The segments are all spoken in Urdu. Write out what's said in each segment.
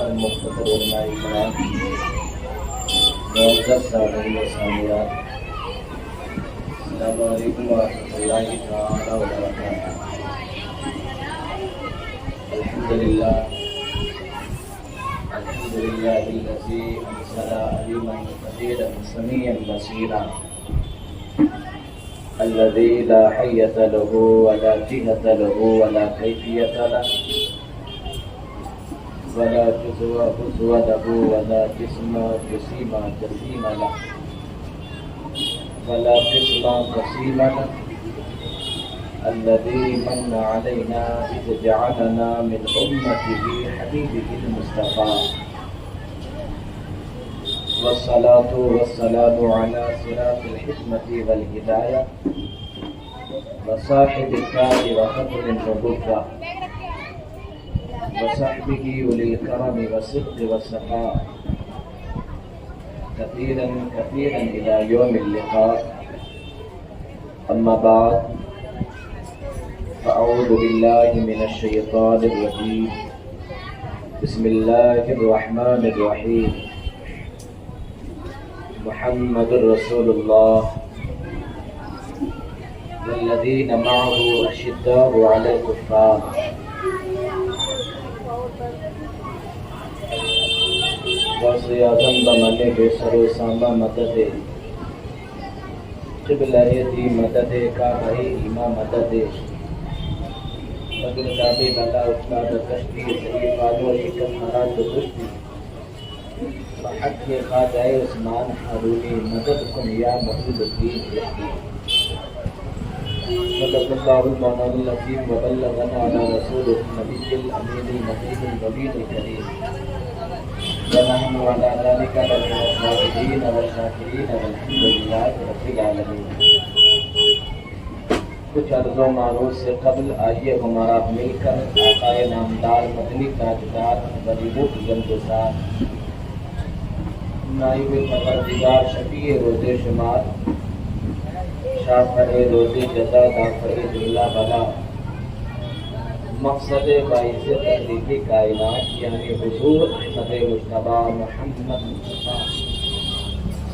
اور مختصر علماء کرام، معزز سامعین و سامعات، السلام علیکم ورحمۃ اللہ تعالی وبرکاتہ۔ الحمدللہ الذی انزل علیما قدیرا سمیعا بصیرا، الذی لا حیۃ له ولا جہۃ له ولا کیفیۃ له ولا جزو له ولا جسم جسیم له ولا قسم قسیم له، الذي من علينا إذ جعلنا من أمته حبيبه المصطفى، والصلاة والسلام على صراط الحكمة والهداية وصاحب التاج وختم النبوة وصحبه أولي الكرم والصدق والسخاء كثيرا كثيرا إلى يوم اللقاء. أما بعد، فأعوذ بالله من الشيطان الرجيم. بسم الله الرحمن الرحيم. محمد رسول الله والذين معه أشداء على الكفار غوث اعظم بمانے بے سر و سامہ مدد قبلہ دی مدد کعبہ ایمہ مدد بدر کعبے بلا افتاد کشتی صحیح فالو شکم مراد کشتی بحق کے خاجہ عثمان حرونی مدد کن یا محمود الدین کشتی. صدق اللہ المولانا العظیم وبلغنا علی رسول النبی الامین المجید النبی الکریم، ونحن على ذلك لمن الشاهدين والشاكرين والحمد لله رب العالمين. کچھ عرض و معروض سے قبل آئیے ہمارا مل کر آقائے نامدار مدنی تاجدار غریبوں کی گلگسار نائب پروردگار شفیع روز شمار شافع روز جزا دافع دلہ بلا مقصد باعث تخلیق کائنات یعنی حضور احمد مجتبی محمد مصطفیٰ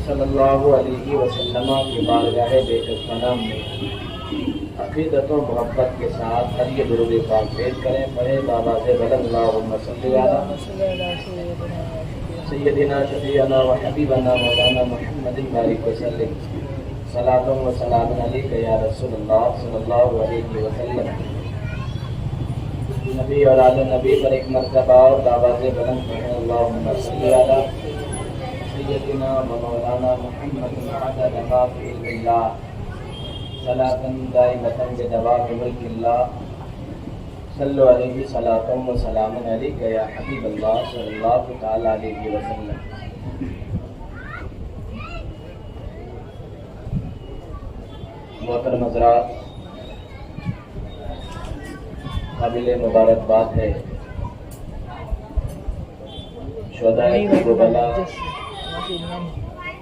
صلی اللہ علیہ وسلم کی بارگاہ بے فنا میں عقیدت و محبت کے ساتھ علی درود پاک پیش کریں. پڑھے بآواز بلند اللہم صلی علی سیدنا شفیعنا و حبیبنا مولانا محمد بارک وسلم، صلاۃ و سلام علیک یا رسول اللہ صلی اللہ علیہ وسلم. نبی اور آل نبی پر ایک مرتبہ اور بآواز بلند پڑھیں اللہم صلی علی سیدنا و مولانا محمد عدد ما فی علم اللہ، صلاۃ دائمۃ بدوام ملک اللہ، صلو علیہ صلاۃ و سلام علیک یا حبیب اللہ صلی اللہ تعالی علیہ وسلم. محترم حضرات، قابل مبارکباد ہے شہدائے کربلا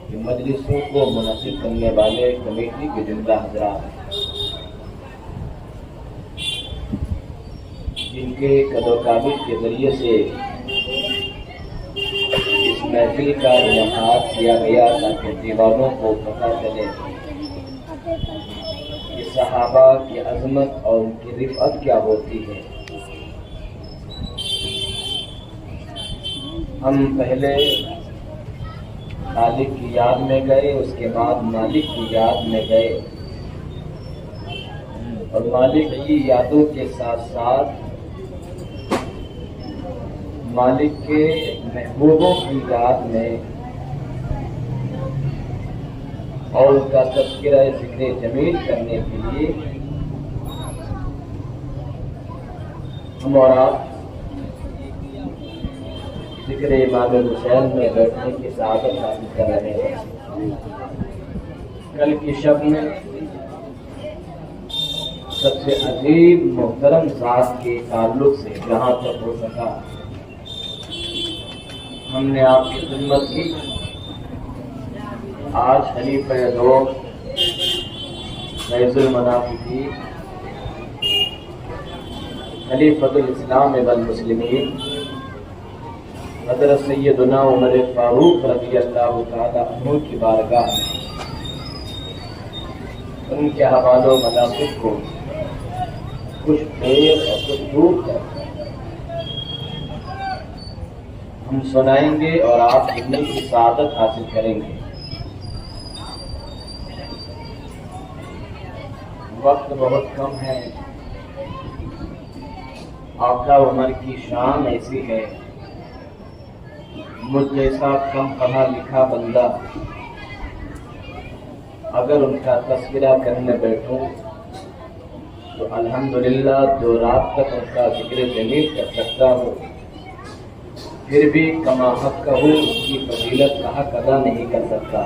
کی مجلسوں کو منعقد کرنے والے کمیٹی کے زندہ حضرات، جن کے قد و قامت کے ذریعے سے اس محفل کا انعقاد کیا گیا تاکہ دیوانوں کو پتہ چلے کہ صحابہ کی عظمت اور ان کی رفعت کیا ہوتی ہے. ہم پہلے خالق کی یاد میں گئے، اس کے بعد مالک کی یاد میں گئے، اور مالک کی یادوں کے ساتھ ساتھ مالک کے محبوبوں کی یاد میں اور ان کا تذکرہ ذکر جمیل کرنے کے لیے ہم اور آپ ذکر امام حسین میں بیٹھنے کی سعادت حاصل کر رہے ہیں. کل کی شب میں سب سے عظیم محترم ذات کے تعلق سے جہاں تک ہو سکا ہم نے آپ کی خدمت کی. آج خلیفہ دوم فیض المنافقین خلیفۃ الاسلام والمسلمین حضرت سیدنا عمر فاروق رضی اللہ تعالی عنہ کی بارگاہ میں ان کے حوالوں مناقب کو کچھ دیر اور کچھ دور تک ہم سنائیں گے اور آپ علم کی سعادت حاصل کریں گے۔ وقت بہت کم ہے، آقا عمر کی شان ایسی ہے، مجھ جیسا کم پڑھا لکھا بندہ اگر ان کا تذکرہ کرنے بیٹھوں تو الحمدللہ 2 رات تک ان کا ذکر جمیل کر سکتا ہوں، پھر بھی کما حق کہوں اس کی فضیلت کا حق ادا نہیں کر سکتا۔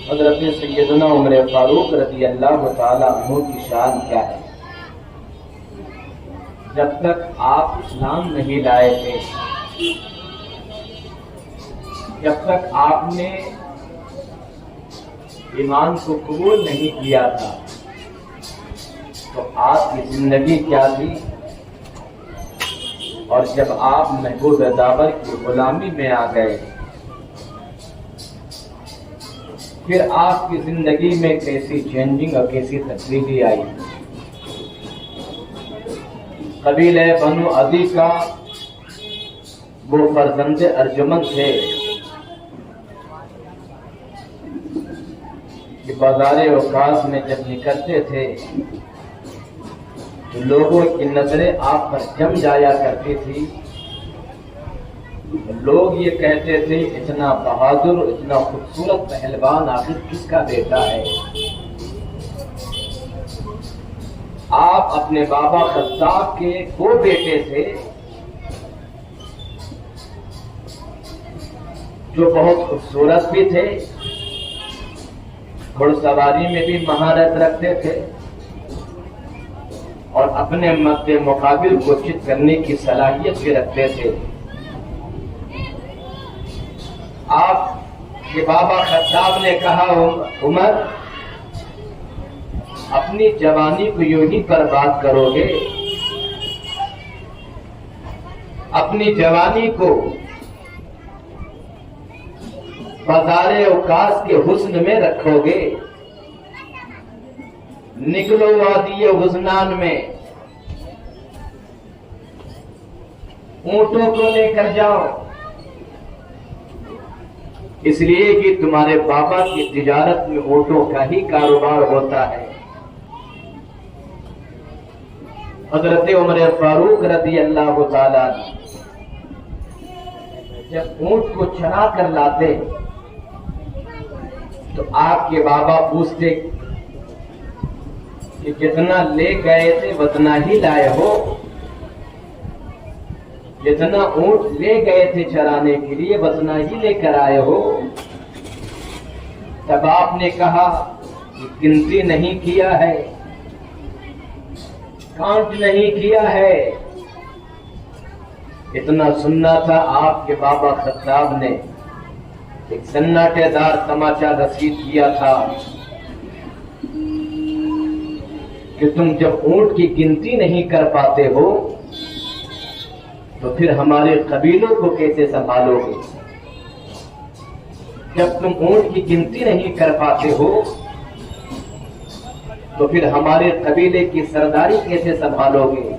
حضرت سیدنا عمر فاروق رضی اللہ تعالی عنہ کی شان کیا ہے؟ جب تک آپ اسلام نہیں لائے تھے، جب تک آپ نے ایمان کو قبول نہیں کیا تھا تو آپ کی زندگی کیا تھی، اور جب آپ محبوب داور کی غلامی میں آ گئے پھر آپ کی زندگی میں کیسی چینجنگ اور کیسی تبدیلی آئی۔ قبیلہ بنو عدی کا وہ فرزند ارجمند تھے کہ بازار اوقاس میں جب نکلتے تھے تو لوگوں کی نظریں آپ پر جم جایا کرتی تھی، لوگ یہ کہتے تھے اتنا بہادر اتنا خوبصورت پہلوان آخر کس کا بیٹا ہے۔ آپ اپنے بابا خطاب کے 2 بیٹے تھے جو بہت خوبصورت بھی تھے، گھڑ سواری میں بھی مہارت رکھتے تھے اور اپنے مد مقابل کو چت کرنے کی صلاحیت بھی رکھتے تھے۔ آپ کے بابا خطاب نے کہا عمر اپنی جوانی کو یوں ہی برباد کرو گے، اپنی جوانی کو بازار اوقاس کے حسن میں رکھو گے، نکلو وادی غزنان میں اونٹوں کو لے کر جاؤ، اس لیے کہ تمہارے بابا کی تجارت میں اونٹوں کا ہی کاروبار ہوتا ہے۔ حضرت عمر فاروق رضی اللہ تعالیٰ جب اونٹ کو چرا کر لاتے تو آپ کے بابا پوچھتے کہ جتنا لے گئے تھے اتنا ہی لائے ہو، جتنا اونٹ لے گئے تھے چرانے کے لیے اتنا ہی لے کر آئے ہو۔ تب آپ نے کہا کہ گنتی نہیں کیا ہے، کاؤنٹ نہیں کیا ہے۔ اتنا سننا تھا آپ کے بابا خطاب نے ایک سناٹے دار تماچا رسید کیا تھا کہ تم جب اونٹ کی گنتی نہیں کر پاتے ہو تو پھر ہمارے قبیلوں کو کیسے سنبھالو گے؟ جب تم اونٹ کی گنتی نہیں کر پاتے ہو تو پھر ہمارے قبیلے کی سرداری کیسے سنبھالو گے؟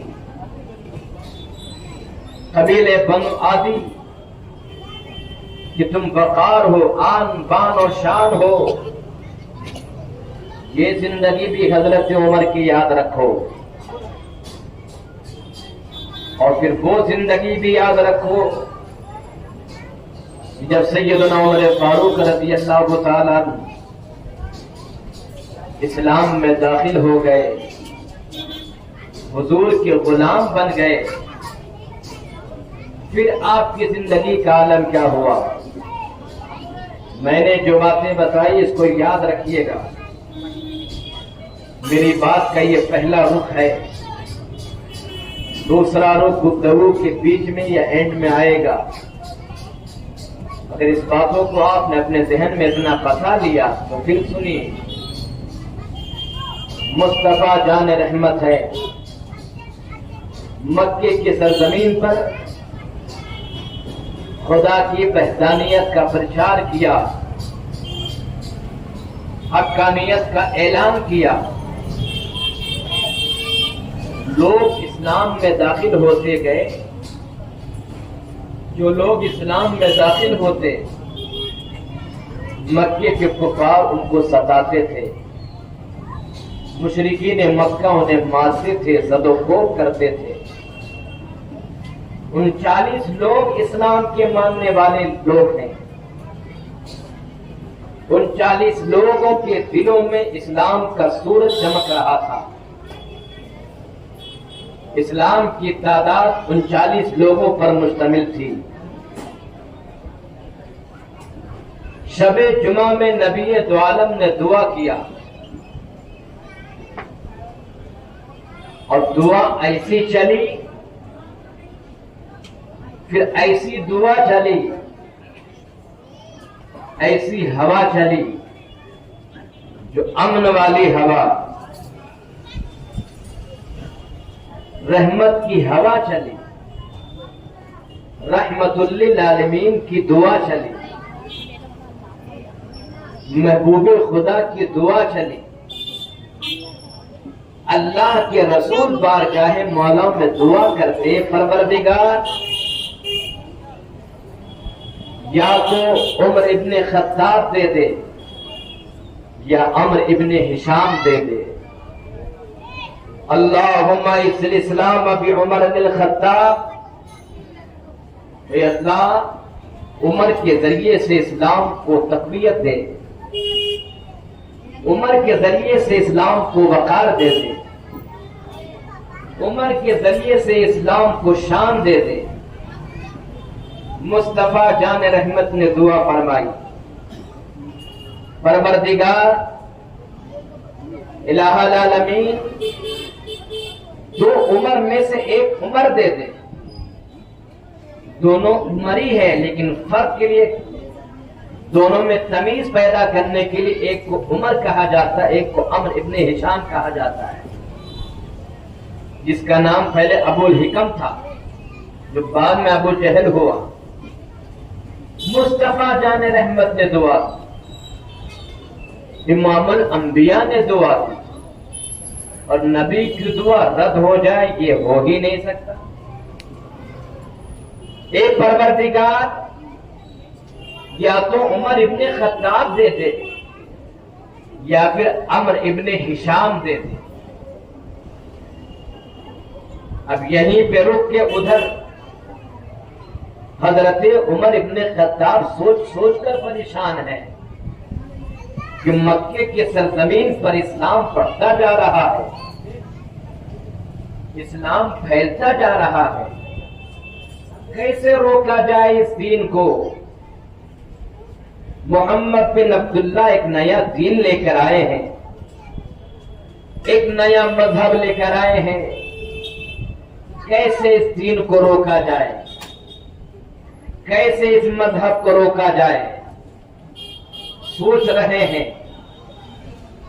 قبیلے بنو عدی کہ تم وقار ہو، آن بان اور شان ہو، یہ زندگی بھی حضرت عمر کی یاد رکھو، اور پھر وہ زندگی بھی یاد رکھو جب سیدنا عمر فاروق رضی اللہ تعالیٰ اسلام میں داخل ہو گئے، حضور کے غلام بن گئے، پھر آپ کی زندگی کا عالم کیا ہوا؟ میں نے جو باتیں بتائی اس کو یاد رکھیے گا، میری بات کا یہ پہلا رخ ہے، دوسرا رخ گفتگو کے بیچ میں یا اینڈ میں آئے گا۔ اگر اس باتوں کو آپ نے اپنے ذہن میں اتنا بتا لیا تو پھر سنیے، مصطفیٰ جان رحمت ہے، مکے کی سرزمین پر خدا کی وحدانیت کا پرچار کیا، حقانیت کا اعلان کیا، لوگ اسلام میں داخل ہوتے گئے۔ جو لوگ اسلام میں داخل ہوتے، مکے کے کفار ان کو ستاتے تھے، مشرکین مکہ انہیں مارتے تھے، زد و خوف کرتے تھے۔ 39 لوگ اسلام کے ماننے والے لوگ ہیں۔ 39 لوگوں کے دلوں میں اسلام کا سورج چمک رہا تھا۔ اسلام کی تعداد 39 لوگوں پر مشتمل تھی۔ شب جمعہ میں نبی دو عالم نے دعا کیا، اور دعا ایسی چلی، پھر ایسی دعا چلی، ایسی ہوا چلی جو امن والی ہوا، رحمت کی ہوا چلی، رحمت للعالمین کی دعا چلی، محبوب خدا کی دعا چلی۔ اللہ کے رسول بارگاہ مولا میں دعا کرتے، پروردگار یا تو عمر ابن خطاب دے دے یا عمر ابن ہشام دے دے۔ اللہم اعز الاسلام بعمر بن الخطاب، اے اللہ عمر کے ذریعے سے اسلام کو تقویت دے، عمر کے ذریعے سے اسلام کو وقار دے دے، عمر کے ذریعے سے اسلام کو شان دے دے۔ مصطفیٰ جان رحمت نے دعا فرمائی، پروردگار الہ العالمین دو عمر میں سے ایک عمر دے دے۔ دونوں عمر ہی ہے، لیکن فرق کے لیے دونوں میں تمیز پیدا کرنے کے لیے ایک کو عمر کہا جاتا ہے، ایک کو عمر ابن ہشام کہا جاتا ہے، جس کا نام پہلے ابو الحکم تھا، جو بعد میں ابو جہل ہوا۔ مصطفیٰ جان رحمت نے دعا کی، امام الانبیاء نے دعا کی، اور نبی کی دعا رد ہو جائے یہ ہو ہی نہیں سکتا۔ ایک پروردگار یا تو عمر ابن خطاب دے دے یا پھر عمر ابن ہشام دے دے۔ اب یہیں پہ رک کے ادھر حضرت عمر ابن خطاب سوچ کر پریشان ہے کہ مکے کی سرزمین پر اسلام بڑھتا جا رہا ہے، اسلام پھیلتا جا رہا ہے، کیسے روکا جائے اس دین کو؟ محمد بن عبداللہ ایک نیا دین لے کر آئے ہیں، ایک نیا مذہب لے کر آئے ہیں، کیسے اس دین کو روکا جائے، کیسے اس مذہب کو روکا جائے؟ سوچ رہے ہیں،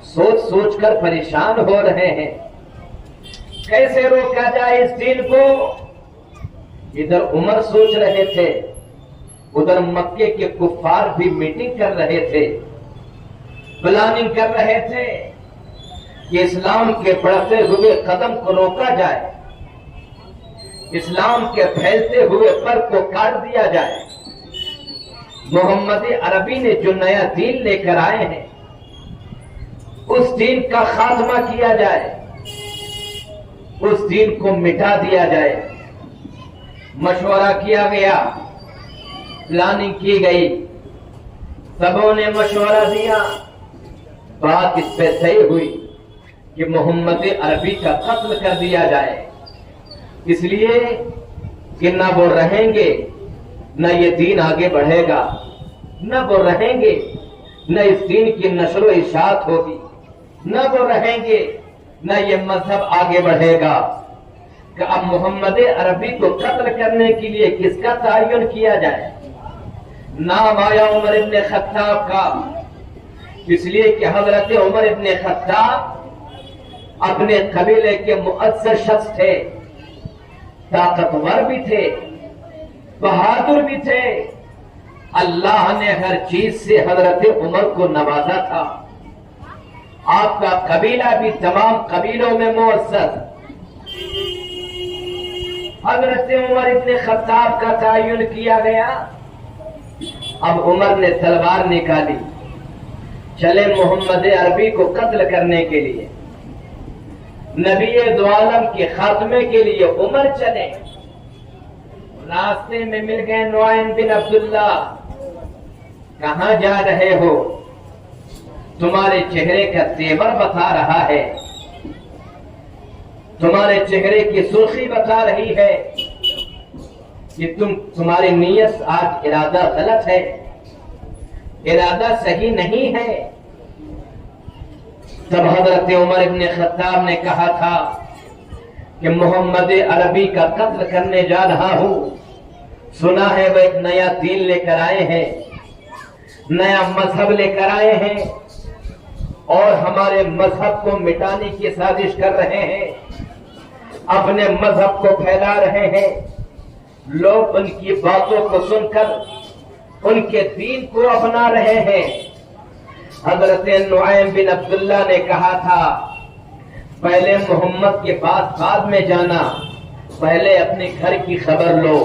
سوچ کر پریشان ہو رہے ہیں، کیسے روکا جائے اس دین کو؟ ادھر عمر سوچ رہے تھے، ادھر مکے کے کفار بھی میٹنگ کر رہے تھے، پلاننگ کر رہے تھے کہ اسلام کے بڑھتے ہوئے قدم کو روکا جائے، اسلام کے پھیلتے ہوئے پر کو کاٹ دیا جائے۔ محمد عربی نے جو نیا دین لے کر آئے ہیں اس دین کا خاتمہ کیا جائے، اس دین کو مٹا دیا جائے۔ مشورہ کیا گیا، پلاننگ کی گئی، سبوں نے مشورہ دیا، بات اس پہ صحیح ہوئی کہ محمد عربی کا قتل کر دیا جائے، اس لیے کہ نہ وہ رہیں گے نہ یہ دین آگے بڑھے گا، نہ وہ رہیں گے نہ اس دین کی نشر و اشاعت ہوگی، نہ وہ رہیں گے نہ یہ مذہب آگے بڑھے گا۔ کہ اب محمد عربی کو قتل کرنے کے لیے کس کا تعین کیا جائے؟ نام آیا عمر ابن خطاب کا، اس لیے کہ حضرت عمر ابن خطاب اپنے قبیلے کے مؤثر شخص تھے، طاقتور بھی تھے، بہادر بھی تھے۔ اللہ نے ہر چیز سے حضرت عمر کو نوازا تھا۔ آپ کا قبیلہ بھی تمام قبیلوں میں مؤثر۔ حضرت عمر ابن خطاب کا تعین کیا گیا۔ اب عمر نے تلوار نکالی، چلے محمد عربی کو قتل کرنے کے لیے، نبی دو عالم کے خاتمے کے لیے عمر چلے۔ راستے میں مل گئے نعیم بن عبداللہ۔ کہاں جا رہے ہو؟ تمہارے چہرے کا تیور بتا رہا ہے، تمہارے چہرے کی سرخی بتا رہی ہے کہ تمہاری نیت آج ارادہ غلط ہے، ارادہ صحیح نہیں ہے۔ تب حضرت عمر ابن خطاب نے کہا تھا کہ محمد عربی کا قتل کرنے جا رہا ہوں، سنا ہے وہ ایک نیا دین لے کر آئے ہیں، نیا مذہب لے کر آئے ہیں اور ہمارے مذہب کو مٹانے کی سازش کر رہے ہیں، اپنے مذہب کو پھیلا رہے ہیں۔ لوگ ان کی باتوں کو سن کر ان کے دین کو اپنا رہے ہیں۔ حضرت نعیم بن عبداللہ نے کہا تھا پہلے محمد کے پاس بعد میں جانا، پہلے اپنے گھر کی خبر لو،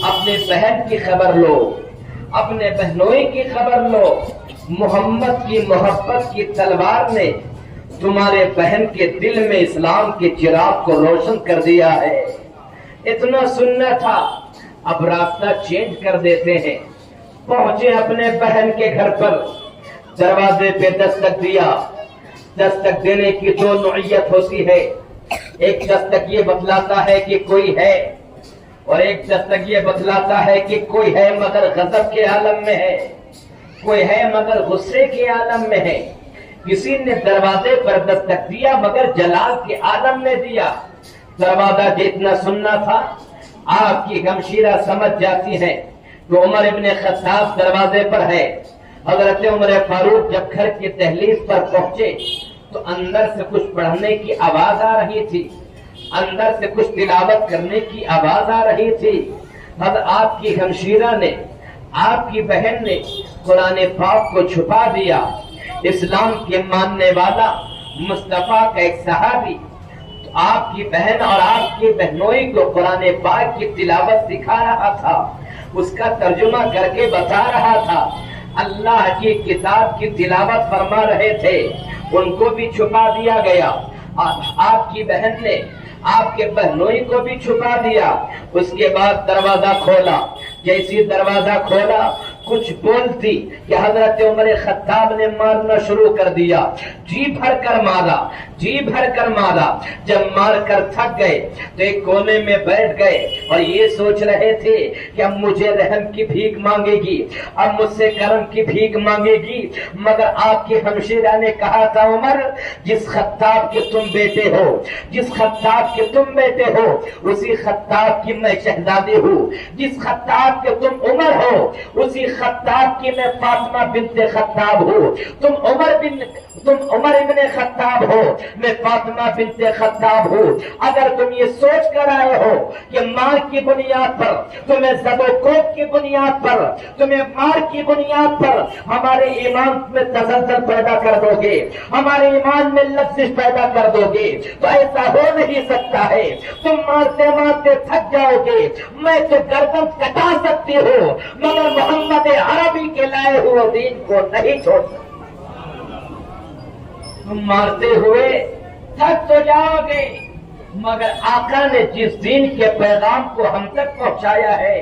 اپنے بہن کی خبر لو، اپنے بہنوئی کی خبر لو۔ محمد کی محبت کی تلوار نے تمہارے بہن کے دل میں اسلام کے چراغ کو روشن کر دیا ہے۔ اتنا سننا تھا، اب راستہ چینج کر دیتے ہیں۔ پہنچے اپنے بہن کے گھر پر، دروازے پہ دستک دیا۔ دستک دینے کی دو نوعیت ہوتی ہے، ایک دستک یہ بتلاتا ہے کہ کوئی ہے، اور ایک دستک یہ بتلاتا ہے کہ کوئی ہے مگر غضب کے عالم میں ہے، کوئی ہے مگر غصے کے عالم میں ہے۔ کسی نے دروازے پر دستک دیا مگر جلال کے عالم میں دیا۔ دروازہ جتنا سننا تھا، آپ کی غمشیرہ سمجھ جاتی ہے کہ عمر ابن خطاب دروازے پر ہے۔ حضرت عمر فاروق جب گھر کی دہلیز پر پہنچے تو اندر سے کچھ پڑھنے کی آواز آ رہی تھی، اندر سے کچھ تلاوت کرنے کی آواز آ رہی تھی۔ حضرت آپ کی غمشیرہ نے، آپ کی بہن نے قرآن پاک کو چھپا دیا۔ اسلام کے ماننے والا مصطفیٰ کا ایک صحابی تو آپ کی بہن اور آپ کی بہنوئی کو قرآن پاک کی تلاوت سکھا رہا تھا، اس کا ترجمہ کر کے بتا رہا تھا۔ اللہ کی کتاب کی تلاوت فرما رہے تھے، ان کو بھی چھپا دیا گیا۔ آپ کی بہن نے آپ کے بہنوئی کو بھی چھپا دیا۔ اس کے بعد دروازہ کھولا، جیسی دروازہ کھولا کچھ بولتی کہ حضرت عمر خطاب نے مارنا شروع کر دیا، جی بھر کر مارا، جی بھر کر مارا۔ جب مار کر تھک گئے تو ایک کونے میں بیٹھ گئے اور یہ سوچ رہے تھے کہ اب مجھے رحم کی بھیک مانگے گی، اب مجھ سے کرم کی بھیک مانگے گی۔ مگر آپ کی ہمشیرہ نے کہا تھا عمر، جس خطاب کے تم بیٹے ہو، جس خطاب کے تم بیٹے ہو، اسی خطاب کی میں شہزادی ہوں۔ جس خطاب کے تم عمر ہو، اسی خطاب کی میں فاطمہ بنت خطاب ہوں۔ تم عمر ابن خطاب ہو، میں فاطمہ بنت خطاب ہوں۔ اگر تم یہ سوچ کر آئے ہو کہ مال کی بنیاد پر، تمہیں زد و کوب کی بنیاد پر، تمہیں مال کی بنیاد پر ہمارے ایمان میں تزلزل پیدا کر دو گے، ہمارے ایمان میں لفزش پیدا کر دو گے، تو ایسا ہو نہیں سکتا ہے۔ تم مارتے مارتے تھک جاؤ گے، میں تو گردن کٹا سکتی ہوں مگر محمد عربی کے لائے ہوئے دین کو نہیں چھوڑ سکتا۔ تم مارتے ہوئے تھک تو جاؤ گے مگر آقا نے جس دین کے پیغام کو ہم تک پہنچایا ہے،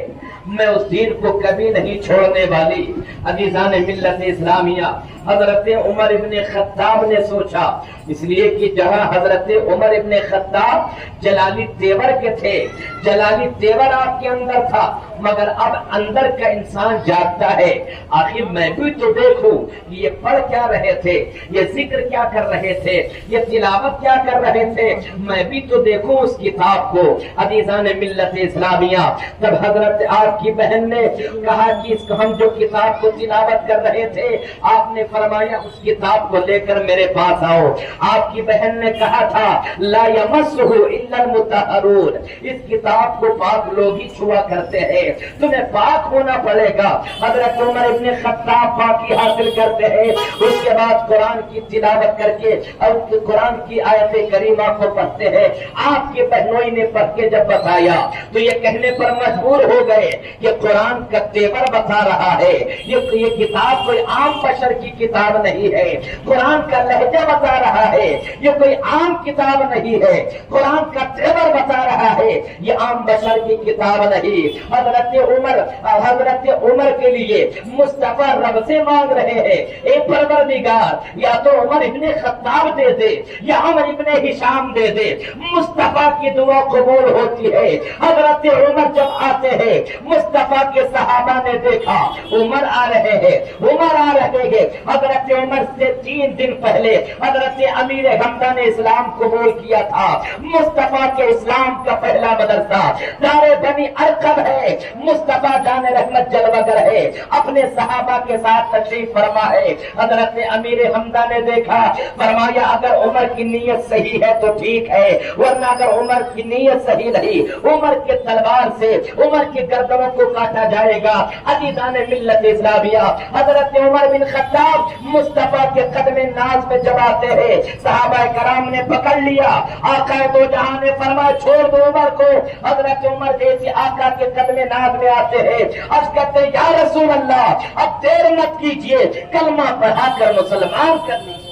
میں اس دین کو کبھی نہیں چھوڑنے والی۔ عزیزان ملت اسلامیہ، حضرت عمر ابن خطاب نے سوچا، اس لیے کہ جہاں حضرت عمر ابن خطاب جلالی تیور کے تھے، جلالی تیور آپ کے اندر تھا، مگر اب اندر کا انسان جاگتا ہے، آخر میں بھی تو دیکھوں یہ پڑھ کیا رہے تھے، یہ ذکر کیا کر رہے تھے، یہ تلاوت کیا کر رہے تھے، میں بھی تو دیکھوں اس کتاب کو۔ عزیزان ملت اسلامیہ، جب حضرت آپ آپ کی بہن نے کہا کہ اس کو ہم جو کتاب کو تلاوت کر رہے تھے آپ نے فرمایا اس کتاب کو لے کر میرے پاس آؤ. آپ کی بہن نے کہا تھا لا یمسہ الا المطہرون، اس کتاب کو پاک لوگ ہی چھوا کرتے ہیں، تمہیں پاک ہونا پڑے گا. حضرت عمر ابن خطاب پاکی حاصل کرتے ہیں، اس کے بعد قرآن کی تلاوت کر کے اور قرآن کی آیت کریمہ کو پڑھتے ہیں. آپ کے بہنوئی نے پڑھ کے جب بتایا تو یہ کہنے پر مجبور ہو گئے کہ قرآن کا تیور بتا رہا ہے، یہ کتاب کوئی عام بشر کی کتاب نہیں ہے، قرآن کا لہجہ بتا رہا ہے، یہ کوئی عام کتاب نہیں ہے، قرآن کا تیور بتا رہا ہے، یہ عام بشر کی کتاب نہیں. حضرت عمر کے لیے مصطفیٰ رب سے مانگ رہے ہیں اے پروردگار یا تو عمر ابن خطاب دے دے یا عمر ابن ہشام دے دے. مصطفیٰ کی دعا قبول ہوتی ہے. حضرت عمر جب آتے ہیں مصطفیٰ کے صحابہ نے دیکھا عمر آ رہے ہیں، عمر آ رہے ہیں. حضرت عمر سے 3 دن پہلے حضرت امیر حمزہ نے اسلام قبول کیا تھا. مصطفیٰ کے اسلام کا پہلا مدرسہ دار بنی ارقم ہے. مصطفیٰ جان رحمت جلوگر ہے، اپنے صحابہ کے ساتھ تشریف فرما ہے. حضرت امیر حمزہ نے دیکھا، فرمایا اگر عمر کی نیت صحیح ہے تو ٹھیک ہے، ورنہ اگر عمر کی نیت صحیح نہیں عمر کے تلوار سے عمر کی گردنوں کو کاٹا جائے گا. عزیزان ملت اسلامیہ، حضرت عمر بن خطاب مصطفیٰ کے قدم ناز میں جب آتے ہیں صحابہ کرام نے پکڑ لیا. آقا دو جہاں نے فرمایا چھوڑ دو عمر کو. حضرت عمر جیسے آقا کے قدم ناز میں آتے ہیں عرض کرتے یا رسول اللہ اب دیر مت کیجئے، کلمہ پڑھا کر مسلمان کر لیجیے.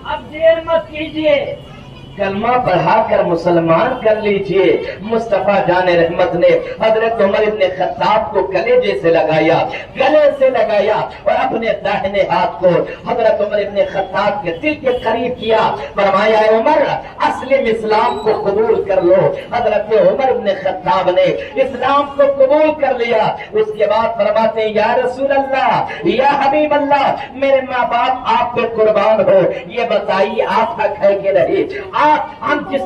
اب دیر مت کیجئے، کلمہ پڑھا کر مسلمان کر لیجئے. مصطفیٰ جان رحمت نے حضرت عمر ابن خطاب کو کلیجے سے لگایا، گلے سے لگایا اور اپنے داہنے ہاتھ کو حضرت عمر ابن خطاب کے دل کے قریب کیا. فرمایا اے عمر اسلم، اسلام کو قبول کر لو. حضرت عمر ابن خطاب نے اسلام کو قبول کر لیا. اس کے بعد فرماتے ہیں یا رسول اللہ یا حبیب اللہ، میرے ماں باپ آپ پہ قربان ہو، یہ بتائیے آپ حق ہے کہ نہیں؟ ہم جس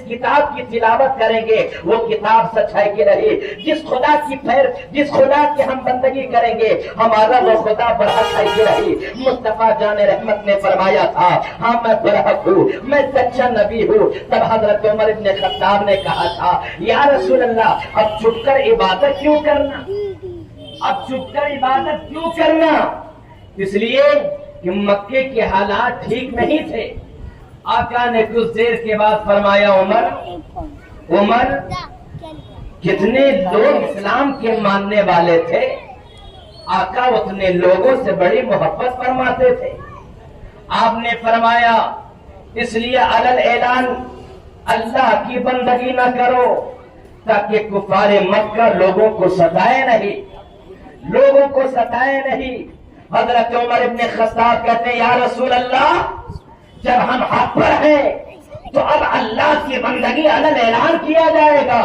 کتاب کی تلاوت کریں گے وہ کتاب سچ ہے کہ نہیں؟ جس خدا کی ہم بندگی کریں گے ہمارا وہ خدا برحق ہے کہ نہیں؟ مصطفیٰ جان رحمت نے فرمایا تھا ہاں میں برحق ہوں، میں سچا نبی ہوں. تب حضرت عمر ابن خطاب نے کہا تھا یا رسول اللہ اب چھپ کر عبادت کیوں کرنا، اب چھپ کر عبادت کیوں کرنا؟ اس لیے کہ مکے کے حالات ٹھیک نہیں تھے. آقا نے کچھ دیر کے بعد فرمایا عمر کتنے لوگ اسلام کے ماننے والے تھے؟ آقا اتنے لوگوں سے بڑی محبت فرماتے تھے. آپ نے فرمایا اس لیے علل اعلان اللہ کی بندگی نہ کرو تاکہ کفار مکہ لوگوں کو ستائے نہیں. حضرت عمر ابن خطاب کہتے ہیں یا رسول اللہ جب ہم حق پر ہیں تو اب اللہ کی بندگی علل اعلان کیا جائے گا.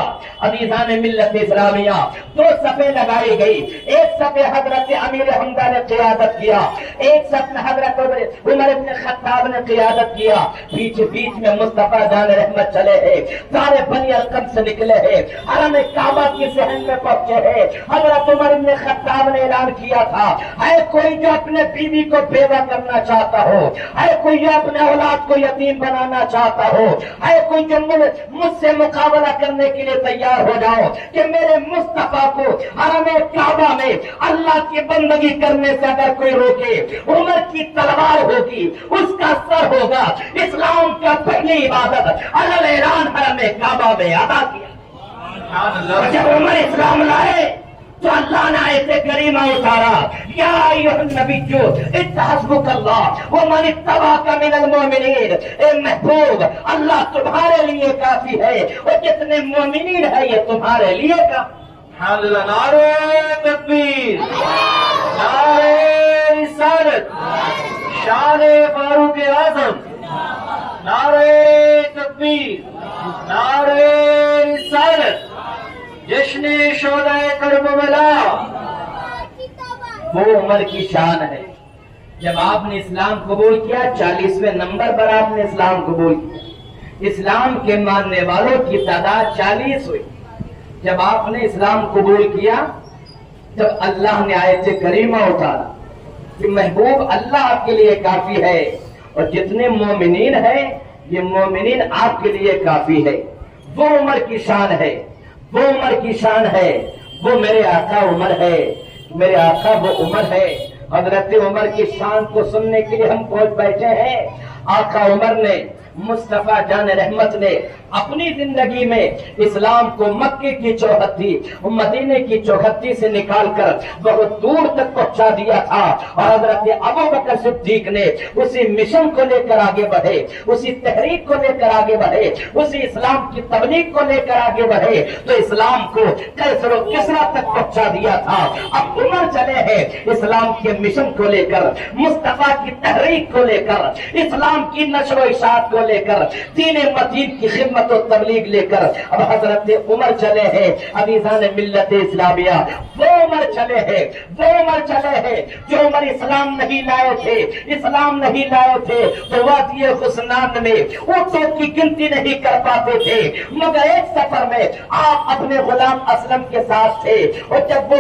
عزیزان ملت اسلامیہ 2 صفیں لگائی گئی. ایک صفے حضرت امیر حمزہ نے قیادت کیا، ایک صف حضرت عمر ابن خطاب نے قیادت کیا. بیچ میں مصطفیٰ جان رحمت چلے ہیں، سارے بنی ارقم سے نکلے ہیں، حرم کعبہ کی صحن میں پہنچے ہیں. حضرت عمر ابن خطاب نے اعلان کیا تھا ہے کوئی جو اپنے بیوی کو بیوہ کرنا چاہتا ہو، ہے کوئی جو اپنے اولاد کو یتیم بنانا چاہتا ہو، ہے کوئی جو مجھ سے مقابلہ کرنے کے لیے تیار ہو جاؤ کہ میرے مصطفیٰ کو حرم کعبہ میں اللہ کی بندگی کرنے سے اگر کوئی روکے عمر کی تلوار ہوگی، اس کا سر ہوگا. اسلام کا پہلی عبادت علل اعلان حرم کعبہ میں ادا کیا. جب عمر اسلام لائے تو اللہ نے آیت کریمہ اتارا یا ایھا النبی حسبک اللہ ومن اتبعک من المؤمنین. اے محبوب اللہ تمہارے لیے کافی ہے اور جتنے مومنین ہیں یہ تمہارے لیے کافی. نعرہ تکبیر، نعرہ رسالت، شان فاروق اعظم، نعرہ تکبیر، نعرہ رسالت، جشن شہدائے کربلا. وہ عمر کی شان ہے. جب آپ نے اسلام قبول کیا 40ویں نمبر پر آپ نے اسلام قبول کیا. اسلام کے ماننے والوں کی تعداد 40 ہوئی. جب آپ نے اسلام قبول کیا جب اللہ نے آیت کریمہ اتارا کہ محبوب اللہ آپ کے لیے کافی ہے اور جتنے مومنین ہیں یہ مومنین آپ کے لیے کافی ہے، وہ عمر کی شان ہے، وہ عمر کی شان ہے، وہ میرے آقا عمر ہے، میرے آقا وہ عمر ہے۔ حضرت عمر کی شان کو سننے کے لیے ہم پہنچ بیٹھے ہیں۔ آقا عمر نے، مصطفیٰ جان رحمت نے اپنی زندگی میں اسلام کو مکے کی چوہدی مدینے کی چوہدی سے نکال کر بہت دور تک پہنچا دیا تھا، اور حضرت ابوبکر صدیق نے اسی مشن کو لے کر آگے بڑھے، اسی تحریک کو لے کر آگے بڑھے، اسی اسلام کی تبلیغ کو لے کر آگے بڑھے تو اسلام کو کیسر و کسرا تک پہنچا دیا تھا۔ اب عمر چلے ہیں اسلام کے مشن کو لے کر، مصطفیٰ کی تحریک کو لے کر، اسلام کی نشر و اشاعت کو لے کر، دین متین کی خدمت و تبلیغ لے کر اب حضرت عمر چلے ہیں۔ عزیزان ملت اسلامیہ، وہ عمر چلے ہیں، وہ عمر چلے ہیں جو عمر اسلام نہیں لائے تھے، اسلام نہیں لائے تھے تو وادی حسنان میں اونٹوں کی گنتی نہیں کر پاتے تھے، مگر ایک سفر میں آپ اپنے غلام اسلم کے ساتھ تھے، اور جب وہ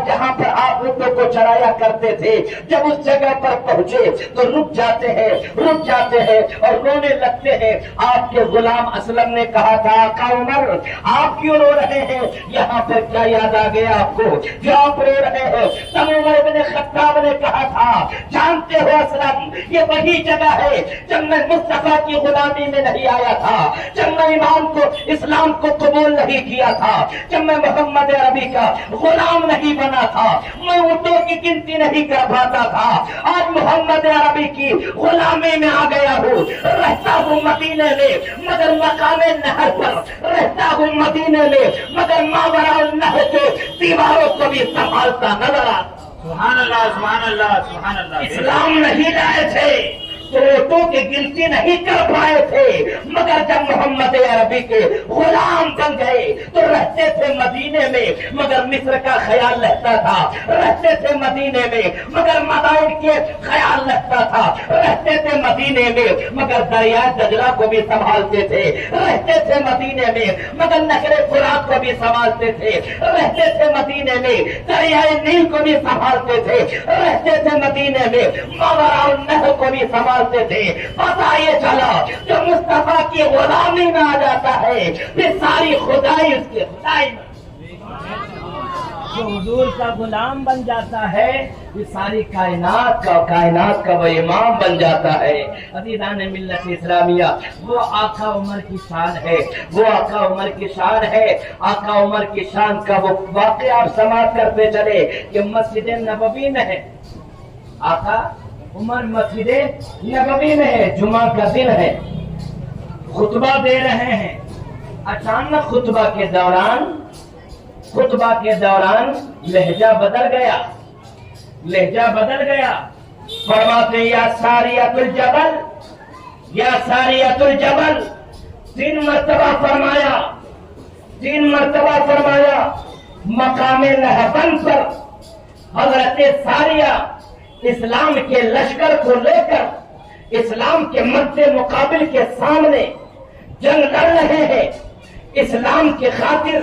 جہاں پر آپ اونٹوں کو چرایا کرتے تھے جب اس جگہ پر پہنچے تو رک جاتے ہیں اور رونے لگتے ہیں۔ آپ کے غلام اسلم نے کہا تھا آقا عمر آپ کیوں رو رہے ہیں؟ یہاں پر کیا یاد آ گیا آپ کو جو آپ رو رہے ہیں؟ تب عمر بن خطاب نے کہا تھا جانتے ہو اسلم یہ وہی جگہ ہے جب میں مصطفیٰ کی غلامی میں نہیں آیا تھا، جب میں ایمان کو اسلام کو قبول نہیں کیا تھا، جب میں محمد عربی کا غلام نہیں بنا تھا، میں اونٹوں کی گنتی نہیں کر پاتا تھا، آج محمد عربی کی غلامی میں آ گیا ہوں، رہتا ہوں مدینے میں مگر مقام نہر پر، رہتا ہوں مدینے میں مگر ماورا النہر کے دیواروں کو بھی سنبھالتا نظر آتا۔ سبحان اللہ، سبحان اللہ، سبحان اللہ۔ اسلام نہیں لائے تھے تو اونٹوں کی گنتی نہیں کر پائے تھے، مگر جب محمد عربی کے غلام بن گئے تو رہتے تھے مدینے میں مگر مصر کا خیال رہتا تھا، رہتے تھے مدینے میں مگر مدائن کے خیال رہتا تھا، رہتے تھے مدینے میں مگر دریائے دجلہ کو بھی سنبھالتے تھے، رہتے تھے مدینے میں مگر نہر فرات کو بھی سنبھالتے تھے، رہتے تھے مدینے میں دریائے نیل کو بھی سنبھالتے تھے، رہتے تھے مدینے میں ماورا النہر کو بھی سنبھالتے تھے۔ پتہ یہ چلا جو مصطفیٰ کی غلامی میں آ جاتا ہے پھر ساری خدائی اس کی خدائی میں، جو حضور کا غلام بن جاتا ہے یہ ساری کائنات کا وہ امام بن جاتا ہے۔ عزیزان ملت اسلامیہ، وہ آقا عمر کی شان ہے، وہ آقا عمر کی شان ہے۔ آقا عمر کی شان کا وہ واقعہ آپ سماعت کرتے چلے کہ مسجد نبوی میں ہے، آقا عمر مسجد نبوی میں ہے، جمعہ کا دن ہے، خطبہ دے رہے ہیں، اچانک خطبہ کے دوران لہجہ بدل گیا، فرماتے یا ساریۃ الجبل، یا ساریۃ الجبل، تین مرتبہ فرمایا مقام نہبند پر حضرت ساریہ اسلام کے لشکر کو لے کر اسلام کے مد مقابل کے سامنے جنگ لڑ رہے ہیں، اسلام کی خاطر،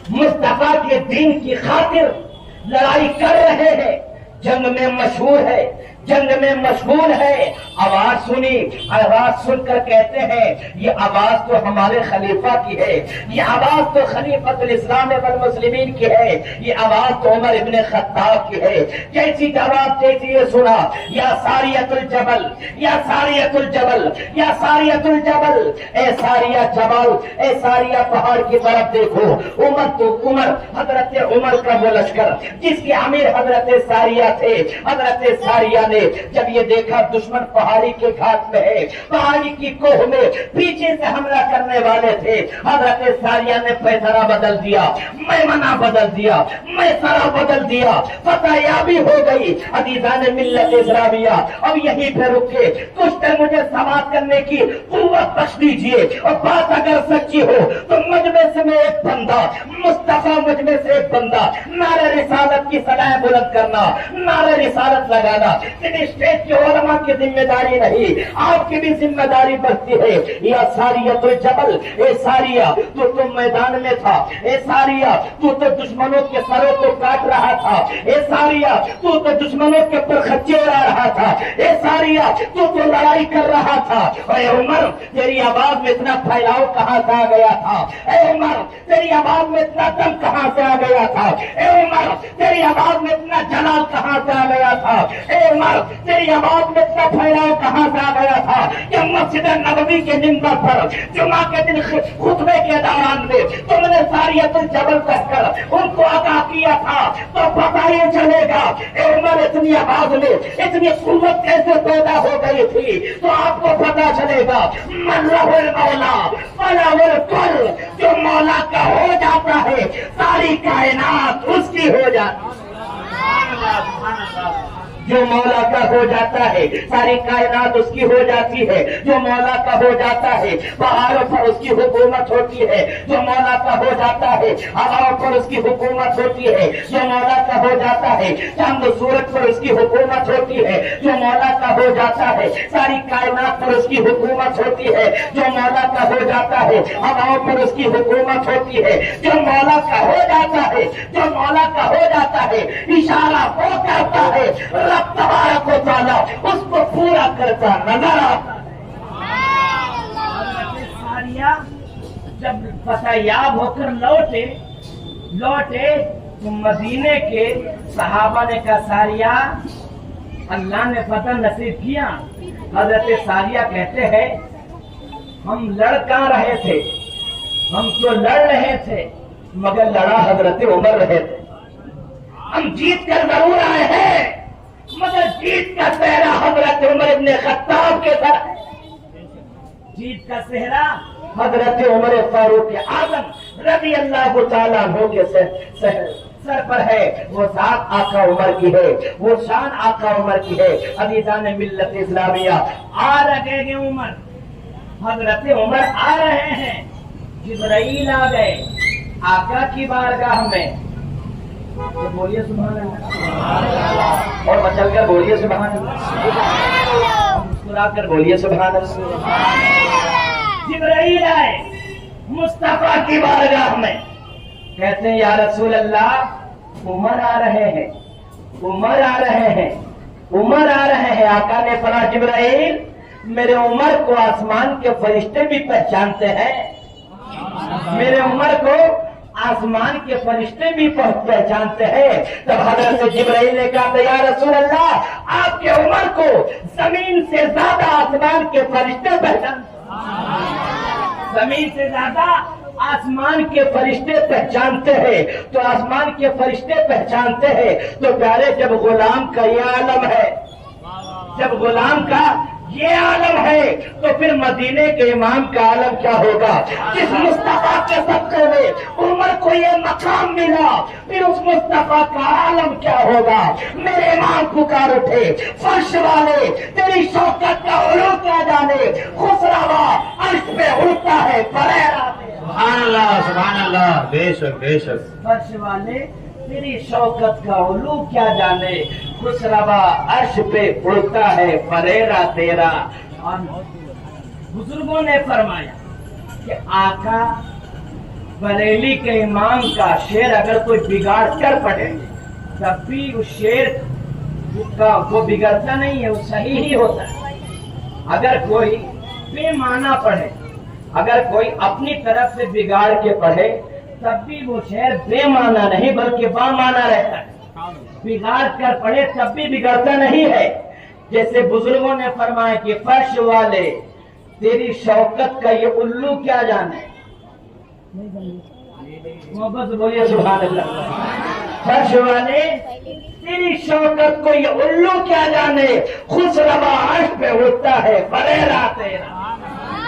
مصطفیٰ کے دین کی خاطر لڑائی کر رہے ہیں، جنگ میں مشغول ہے۔ آواز سن کر کہتے ہیں یہ آواز تو ہمارے خلیفہ کی ہے، یہ آواز تو خلیفۃ الاسلام والمسلمین کی ہے، یہ آواز تو عمر ابن خطاب کی ہے۔ جیسی یہ سنا یا ساریۃ الجبل، یا ساریۃ الجبل، یا ساریۃ الجبل، اے ساریہ جبل، اے ساریہ پہاڑ کی طرف دیکھو۔ عمر حضرت عمر کا وہ لشکر جس کے امیر حضرت ساریہ تھے، حضرت ساریہ نے جب یہ دیکھا دشمن پہاڑی کے گھاٹ میں ہے، پہاڑی کی کوہ میں پیچھے سے حملہ کرنے والے تھے، حضرت ساریہ نے فیصلہ بدل دیا، میمنہ بدل دیا، میسرہ بدل دیا، فتح یابی ہو گئی۔ عزیزان ملت اسلامیہ اب یہیں پہ رکے، کچھ دیر مجھے سماعت کرنے کی قوت قوت بخش دیجیے، اور بات اگر سچی ہو تو مجمع سے میں ایک بندہ، مصطفیٰ مجمع سے ایک بندہ نعرہ رسالت کی صدائیں بلند کرنا، نعرہ رسالت لگانا صرف اسٹیج کے علماء کی ذمہ داری نہیں، آپ کی بھی ذمہ داری بڑھتی ہے۔ یا ساریہ الجبل، اے ساریہ تو میدان میں تھا، اے ساریہ تو دشمنوں کے سروں کو کاٹ رہا تھا، اے ساریہ تو دشمنوں کے پر خچے اڑا رہا تھا، اے ساریہ تو لڑائی کر رہا تھا۔ اے عمر تیری آواز میں اتنا پھیلاؤ کہاں سے آ گیا تھا؟ اے عمر تیری آواز میں اتنا دم کہاں سے آ گیا تھا؟ اے عمر تیری آواز میں اتنا جلال کہاں سے آ گیا تھا؟ اے عمر تیری آواز میں اتنا پھیلاؤ کہاں سے آ گیا تھا کہ مسجد نبوی کے منبر پر جمعہ کے دن خطبے کے دوران میں تم نے ساریۃ الجبل کہہ کر ان کو آگاہ کیا تھا، تو پتہ ہی چلے گا اے عمر اتنی آواز میں اتنی قوت کیسے پیدا ہو گئی تھی، تو آپ کو پتہ چلے گا من له المولا فله الكل، جو مولا کا ہو جاتا ہے ساری کائنات اس کی ہو جاتی ہے، جو مولا کا ہو جاتا ہے ساری کائنات اس کی ہو جاتی ہے، جو مولا کا ہو جاتا ہے پہاڑوں پر اس کی حکومت ہوتی ہے، جو مولا کا ہو جاتا ہے ہواؤں پر اس کی حکومت ہوتی ہے، جو مولا کا ہو جاتا ہے چاند و سورج پر اس کی حکومت ہوتی ہے، جو مولا کا ہو جاتا ہے ساری کائنات پر اس کی حکومت ہوتی ہے، جو مولا کا ہو جاتا ہے ہواؤں پر اس کی حکومت ہوتی ہے، جو مولا کا ہو جاتا ہے، جو مولا کا ہو جاتا ہے اشارہ وہ کرتا ہے، رب تبارک و تعالی اس کو پورا کرتا نظر آتا۔ ساریہ جب فتح یاب ہو کر لوٹے تو مدینے کے صحابہ نے کہا ساریہ اللہ نے فتح نصیب کیا۔ حضرت ساریہ کہتے ہیں ہم لڑ کہاں رہے تھے، ہم تو لڑ رہے تھے مگر لڑا حضرت عمر رہے تھے، ہم جیت کر ضرور آئے ہیں مگر جیت کا صحرا حضرت عمر ابن خطاب کے سر، جیت کا صحرا حضرت عمر فاروق اعظم رضی اللہ تعالیٰ عنہ کے سر پر ہے، وہ ذات آقا عمر کی ہے، وہ شان آقا عمر کی ہے۔ عزیزان ملت اسلامیہ آ رہے ہیں عمر، حضرت عمر آ رہے ہیں، جبرائیل آ گئے آقا کی بارگاہ میں، تو بولیے سبحان اللہ، اور مچل کر بولیے سبحان اللہ، مسکرا کر بولیے سبحان اللہ۔ جبرائیل آئے مصطفیٰ کی بارگاہ میں، کہتے ہیں یا رسول اللہ عمر آ رہے ہیں، عمر آ رہے ہیں، عمر آ رہے ہیں۔ آقا نے فرمایا جبرائیل میرے عمر کو آسمان کے فرشتے بھی پہچانتے ہیں، میرے عمر کو آسمان کے فرشتے بھی پہچانتے ہیں۔ تب حضرت جبرائیل نے کہا یا رسول اللہ آپ کے عمر کو زمین سے زیادہ آسمان کے فرشتے پہچانتے ہیں، زمین سے زیادہ آسمان کے فرشتے پہچانتے ہیں۔ تو آسمان کے فرشتے پہچانتے ہیں تو پیارے جب غلام کا یہ عالم ہے، جب غلام کا یہ عالم ہے تو پھر مدینے کے امام کا عالم کیا ہوگا؟ جس مصطفیٰ کے صدقے میں عمر کو یہ مقام ملا، پھر اس مصطفیٰ کا عالم کیا ہوگا؟ میرے امام پکار اٹھے فرش والے تیری شوکت کا علو کیا جانے، خسروا عرش پہ اڑتا ہے پریرا۔ سبحان اللہ سبحان اللہ، بے شک بے شک۔ فرش والے تیری شوکت کا علو کیا جانے، خسروا عرش پہ اڑتا ہے فریرا تیرا۔ اور بزرگوں نے فرمایا کہ آقا بریلی کے امام کا شعر اگر کوئی بگاڑ کر پڑے تب بھی اس شعر کا وہ بگڑتا نہیں ہے، وہ صحیح ہی ہوتا ہے۔ اگر کوئی بے معنی پڑھے، اگر کوئی اپنی طرف سے بگاڑ کے پڑھے تب بھی وہ شعر بے معنی نہیں بلکہ با معنی رہتا ہے، بگاڑ کر پڑھے تب بھی بگڑتا نہیں ہے۔ جیسے بزرگوں نے فرمایا کہ فرش والے تیری شوکت کا یہ الو کیا جانے، محبت بولیے سبحان اللہ۔ فرش والے تیری شوکت کو یہ الو کیا جانے، خسروا عرش پہ اٹھتا ہے فریرا تیرا۔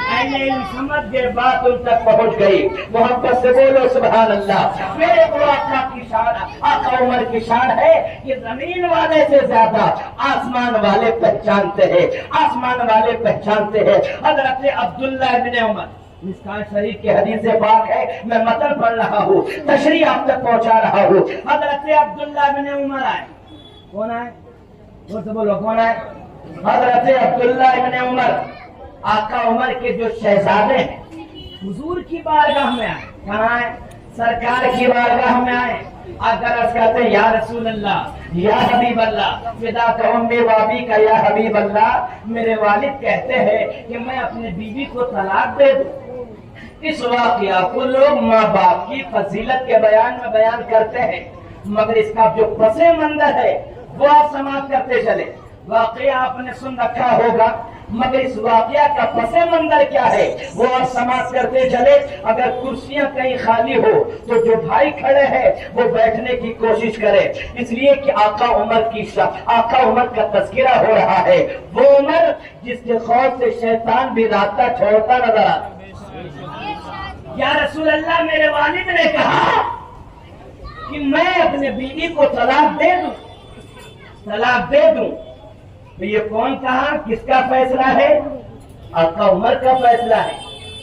اے اہل علم سمجھ گئے، بات ان تک پہنچ گئی۔ محبت سے بولو سبحان اللہ۔ میرے کو آقا کی شان، آقا عمر کی شان ہے کہ زمین والے سے زیادہ آسمان والے پہچانتے ہیں، آسمان والے پہچانتے ہیں۔ حضرت عبداللہ ابن عمر، مسکان شریف کی حدیث پاک ہے، میں متن پڑھ رہا ہوں، تشریح آپ تک پہنچا رہا ہوں۔ حضرت عبداللہ ابن عمر آئے، کون آئے؟ وہ سے بولو کون آئے؟ حضرت عبداللہ ابن عمر، آقا عمر کے جو شہزادے ہیں، حضور کی بارگاہ میں آئے۔ کہاں آئے؟ سرکار کی بارگاہ میں آئے۔ اگر عرض کرتے ہیں یا رسول اللہ، یا حبیب اللہ، فداک امی و ابی کا یا حبیب اللہ، میرے والد کہتے ہیں کہ میں اپنے بیوی کو طلاق دے دوں۔ اس واقعہ کو لوگ ماں باپ کی فضیلت کے بیان میں بیان کرتے ہیں، مگر اس کا جو پس منظر ہے وہ آپ سماعت کرتے چلے۔ واقعہ آپ نے سن رکھا ہوگا، مگر اس واقعہ کا پس منظر کیا ہے وہ آپ سماعت کرتے چلے۔ اگر کرسیاں کہیں خالی ہو تو جو بھائی کھڑے ہیں وہ بیٹھنے کی کوشش کرے، اس لیے کہ آقا عمر کا تذکرہ ہو رہا ہے، وہ عمر جس کے خوف سے شیطان بھی راستہ چھوڑتا نظر آتا۔ یا رسول اللہ، میرے والد نے کہا کہ میں اپنے بیوی کو طلاق دے دوں۔ تو یہ کون کہا؟ کس کا فیصلہ ہے؟ آقا عمر کا فیصلہ ہے۔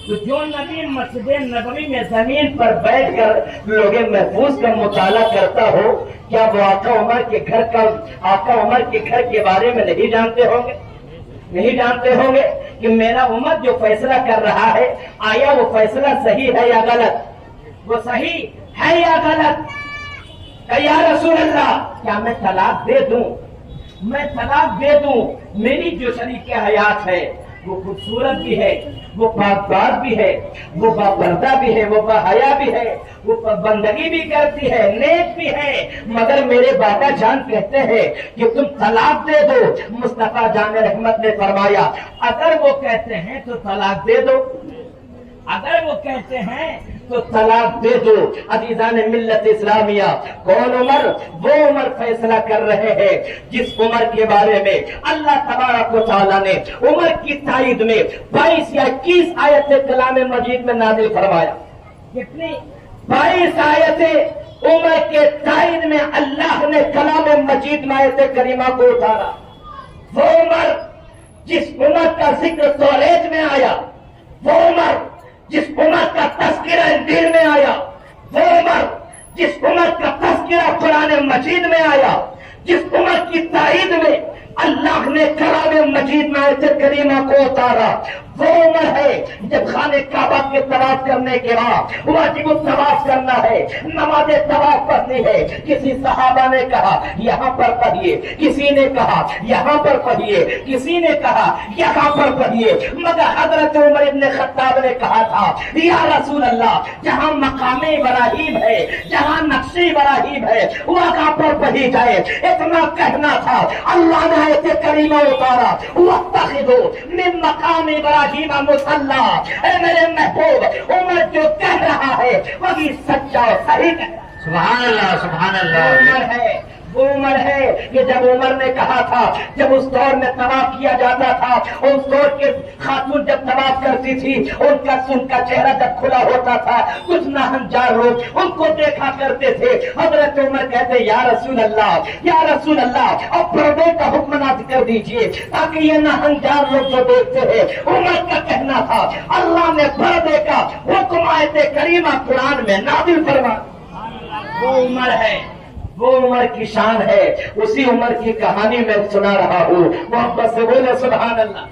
تو جو نبی مسجد نبوی میں زمین پر بیٹھ کر لوگ محفوظ کا مطالعہ کرتا ہو، کیا وہ آقا عمر کے گھر کے بارے میں نہیں جانتے ہوں گے کہ میرا عمر جو فیصلہ کر رہا ہے، آیا وہ فیصلہ صحیح ہے یا غلط؟ وہ صحیح ہے یا غلط؟ کہ یا رسول اللہ، کیا میں طلاق دے دوں؟ میری جو شریک حیات ہے وہ خوبصورت بھی ہے، وہ پاک باز بھی ہے، وہ باپردہ بھی ہے، وہ باحیا بھی ہے، وہ بندگی بھی کرتی ہے، نیک بھی ہے، مگر میرے بابا جان کہتے ہیں کہ تم طلاق دے دو۔ مصطفیٰ جان رحمت نے فرمایا اگر وہ کہتے ہیں تو طلاق دے دو، اگر وہ کہتے ہیں تو طلاق دے دو۔ عزیزان ملت اسلامیہ، کون عمر؟ وہ عمر فیصلہ کر رہے ہیں جس عمر کے بارے میں اللہ تبارک و تعالیٰ نے عمر کی تائید میں 22 یا 21 آیتیں کلام مجید میں نازل فرمایا۔ کتنی؟ 22 آیتیں عمر کے تائید میں اللہ نے کلام مجید میں آیت کریمہ کو اتارا۔ وہ عمر جس عمر کا ذکر توریت میں آیا، وہ عمر جس عمر کا تذکرہ انجیل میں آیا، وہ عمر جس عمر کا تذکرہ قرآن مجید میں آیا، جس عمر کی تائید میں اللہ نے کلام مجید میں آیت کریمہ کو اتارا، وہ عمر ہے جب خانہ کعبہ کے طواف کرنے کے بعد واجب الطواف کرنا ہے، نماز طواف پڑھنی ہے۔ کسی صحابہ نے کہا یہاں پر پڑھیے، کسی نے کہا یہاں پر پڑھیے، کسی نے کہا یہاں پر پڑھیے، مگر حضرت عمر ابن خطاب نے کہا تھا یا رسول اللہ، جہاں مقام ابراہیم ہے، جہاں نقش ابراہیم ہے، وہاں پر پڑھی جائے۔ اتنا کہنا تھا، اللہ نے آیت کریمہ اتارا واتخذوا من مقام ابراہیم مصلی۔ اے میرے محبوب، عمر جو کہہ رہا ہے وہی سچا اور صحیح ہے۔ سبحان اللہ، سبحان اللہ۔ وہ عمر ہے کہ جب عمر نے کہا تھا، جب اس دور میں طواف کیا جاتا تھا، اس دور کے خاتون جب طواف کرتی تھی، ان کا چہرہ جب کھلا ہوتا تھا، کچھ ناہنجار لوگ ان کو دیکھا کرتے تھے۔ حضرت عمر کہتے یا رسول اللہ، اب پردے کا حکم نازل کر دیجئے تاکہ یہ ناہنجار لوگ جو دیکھتے ہیں۔ عمر کا کہنا تھا اللہ نے پردے کا حکم آیت کریمہ قرآن میں نازل فرمایا۔ وہ عمر ہے، وہ عمر کی شان ہے، اسی عمر کی کہانی میں سنا رہا ہوں۔ محبت سے بولو سبحان اللہ۔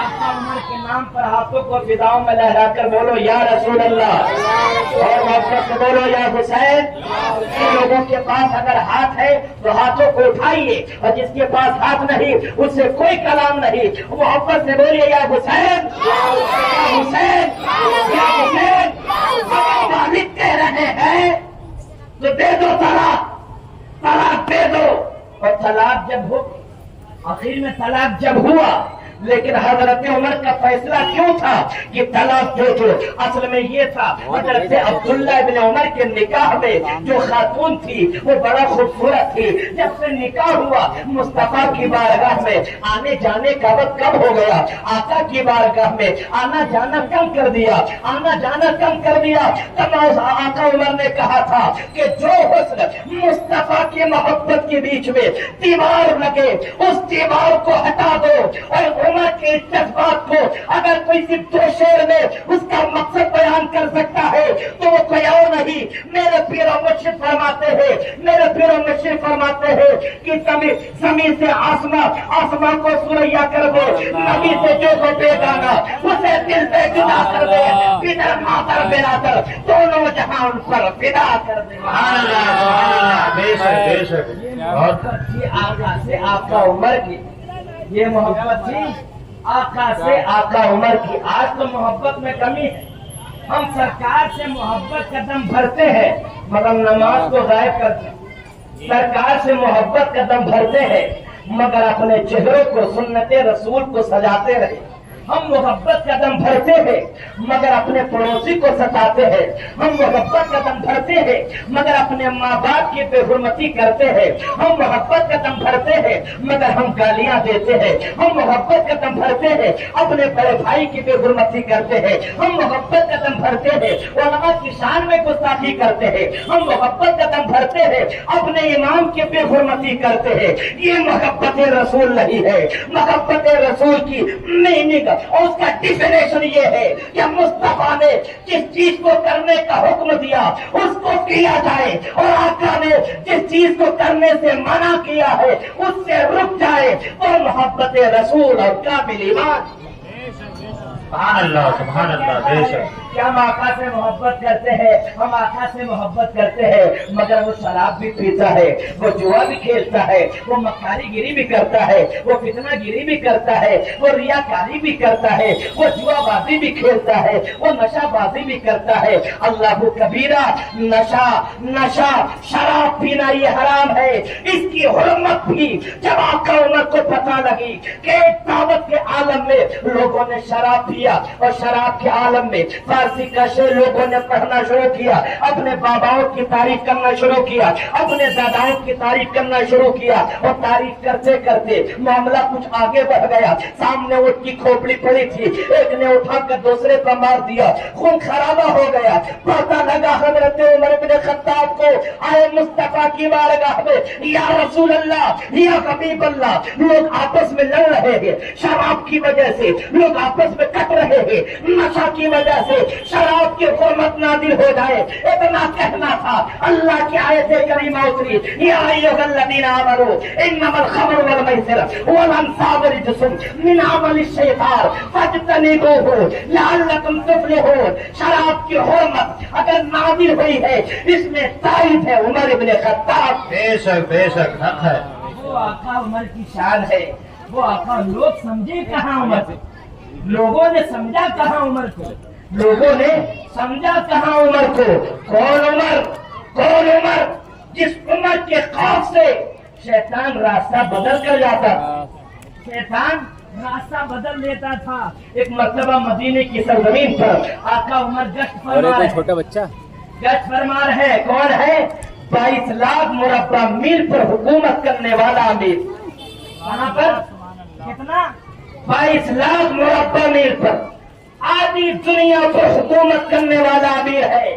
آقا عمر کے نام پر ہاتھوں کو فضاؤں میں لہرا کر بولو یا رسول اللہ، اور محبت سے بولو یا حسین۔ جن لوگوں کے پاس اگر ہاتھ ہے تو ہاتھوں کو اٹھائیے، اور جس کے پاس ہاتھ نہیں اس سے کوئی کلام نہیں، محبت سے بولیے یا حسین، یا حسین، یا حسین۔ والد کہہ رہے ہیں تو دے دو طلاق دے دو۔ اور طلاق جب ہو، آخر میں طلاق جب ہوا لیکن حضرت عمر کا فیصلہ کیوں تھا کہ طلاق دے دو؟ اصل میں یہ تھا حضرت عبداللہ ابن عمر کے نکاح میں جو خاتون تھی وہ بڑا خوبصورت تھی، جب سے نکاح ہوا مصطفیٰ کی بارگاہ میں آنے جانے کا وقت کم ہو گیا، آقا کی بارگاہ میں آنا جانا کم کر دیا، تب آقا عمر نے کہا تھا کہ جو حسن مصطفیٰ کی محبت کے بیچ میں دیوار لگے اس دیوار کو ہٹا دو، اور عمر کے جذبات کو اگر کوئی صرف دو شعر میں اس کا مقصد بیان کر سکتا ہے تو وہ کوئی اور نہیں، میرے پیر و مرشد فرماتے ہیں کہ زمین سے آسمان کو سریا کر دے، نبی سے جو کو بیگانہ اسے دل سے جدا کر دے، پدر مادر برادر دونوں جہاں ان پر فدا کر دے۔ سبحان اللہ، بے شک بے شک۔ آقا سے آقا عمر کی یہ محبت تھی، آقا سے آقا عمر کی۔ آج تو محبت میں کمی ہے، ہم سرکار سے محبت کا دم بھرتے ہیں مگر نماز کو غائب کرتے ہیں، سرکار سے محبت کا دم بھرتے ہیں مگر اپنے چہروں کو سنت رسول کو سجاتے رہے۔ ہم محبت کا دم بھرتے ہیں مگر اپنے پڑوسی کو ستاتے ہیں، ہم محبت کا دم بھرتے ہیں مگر اپنے ماں باپ کی بے حرمتی کرتے ہیں، ہم محبت کا دم بھرتے ہیں مگر ہم گالیاں دیتے ہیں، ہم محبت کا دم بھرتے ہیں اپنے بڑے بھائی کی بے حرمتی کرتے ہیں، ہم محبت کا دم بھرتے ہیں علماء کی شان میں گستاخی کرتے ہیں، ہم محبت کا دم بھرتے ہیں اپنے امام کی بے حرمتی کرتے ہیں۔ یہ محبت رسول نہیں ہے۔ محبت رسول کی میننگ اور اس کا ڈیفینیشن یہ ہے کہ مصطفیٰ نے جس چیز کو کرنے کا حکم دیا اس کو کیا جائے، اور آقا نے جس چیز کو کرنے سے منع کیا ہے اس سے رک جائے، اور محبت رسول اور کامل ایمان۔ سبحان اللہ، سبحان اللہ، بے شک۔ کہ ہم آقا سے محبت کرتے ہیں، ہم آقا سے محبت کرتے ہیں مگر وہ شراب بھی پیتا ہے، وہ جوا بھی کھیلتا ہے، وہ مکاری گیری بھی کرتا ہے، وہ فتنہ گیری بھی کرتا ہے، وہ ریاکاری بھی کرتا ہے، وہ جوا بازی بھی کھیلتا ہے، وہ نشہ بازی بھی کرتا ہے۔ اللہ کبیرہ، نشہ شراب پینا یہ حرام ہے۔ اس کی حرمت بھی جب آقا عمر کو پتہ لگی کہ دعوت کے عالم میں لوگوں نے شراب پیا اور شراب کے عالم میں فارسی کا شعر لوگوں نے پڑھنا شروع کیا، اپنے باباؤں کی تعریف کرنا شروع کیا، اپنے داداؤں کی تعریف کرنا شروع کیا، اور تعریف کرتے کرتے معاملہ کچھ آگے بڑھ گیا۔ سامنے اٹھ کی کھوپڑی پڑی تھی، ایک نے اٹھا کر دوسرے پر مار دیا، خون خرابہ ہو گیا۔ پتہ لگا حضرت عمر بن خطاب کو، آئے مصطفیٰ کی بارگاہ میں، یا رسول اللہ، یا حبیب اللہ، لوگ آپس میں لڑ رہے ہیں شراب کی وجہ سے، لوگ آپس میں کٹ رہے ہیں نشہ کی وجہ سے، شراب کی حرمت نازل ہو جائے، اتنا کہنا تھا۔ اللہ کی آیت کریمہ اتری، یا ایھا الذین آمنوا انما الخمر والمیسر والانصاب رجس من عمل الشیطان فاجتنبوہ لعلکم تفلحون۔ شراب کی حرمت اگر نازل ہوئی ہے اس میں تائید ہے عمر ابن خطاب۔ بے شک بے شک، حق ہے۔ وہ آقا عمر کی شان ہے، وہ آقا لوگ سمجھے کہاں عمر کو، لوگوں نے سمجھا کہاں عمر کو، لوگوں نے سمجھا کہاں عمر کو۔ کون عمر جس عمر کے خوف سے شیطان راستہ بدل کر جاتا تھا، شیطان راستہ بدل لیتا تھا۔ ایک مرتبہ مدینے کی سرزمین پر آقا عمر گشت فرما رہے، چھوٹا بچہ گشت فرما رہے۔ کون ہے؟ 22 لاکھ مربع میل پر حکومت کرنے والا امیر۔ وہاں پر کتنا؟ 22 لاکھ مربع میل پر آدھی دنیا پر حکومت کرنے والا امیر ہے۔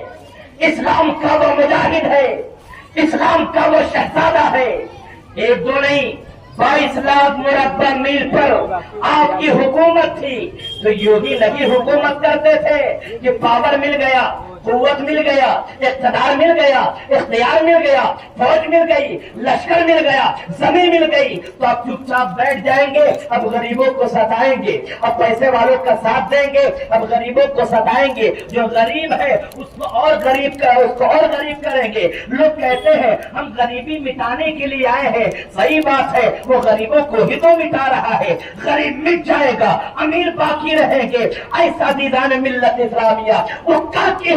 اسلام کا وہ مجاہد ہے، اسلام کا وہ شہزادہ ہے۔ ایک دو نہیں، 22 لاکھ مربع میل پر آپ کی حکومت تھی۔ تو یوں ہی نہیں حکومت کرتے تھے کہ پاور مل گیا، قوت مل گیا، اقتدار مل گیا، اختیار مل گیا، فوج مل گئی، لشکر مل گیا، زمین مل گئی تو آپ چپ چاپ بیٹھ جائیں گے، اب غریبوں کو ستائیں گے، اب پیسے والوں کا ساتھ دیں گے، اب غریبوں کو ستائیں گے، جو غریب ہے اس کو اور غریب کریں گے۔ لوگ کہتے ہیں ہم غریبی مٹانے کے لیے آئے ہیں، صحیح بات ہے، وہ غریبوں کو ہی تو مٹا رہا ہے۔ غریب مٹ جائے گا، امیر باقی رہیں گے۔ ایسا دیدان ملت اسلامیہ وہ کا کی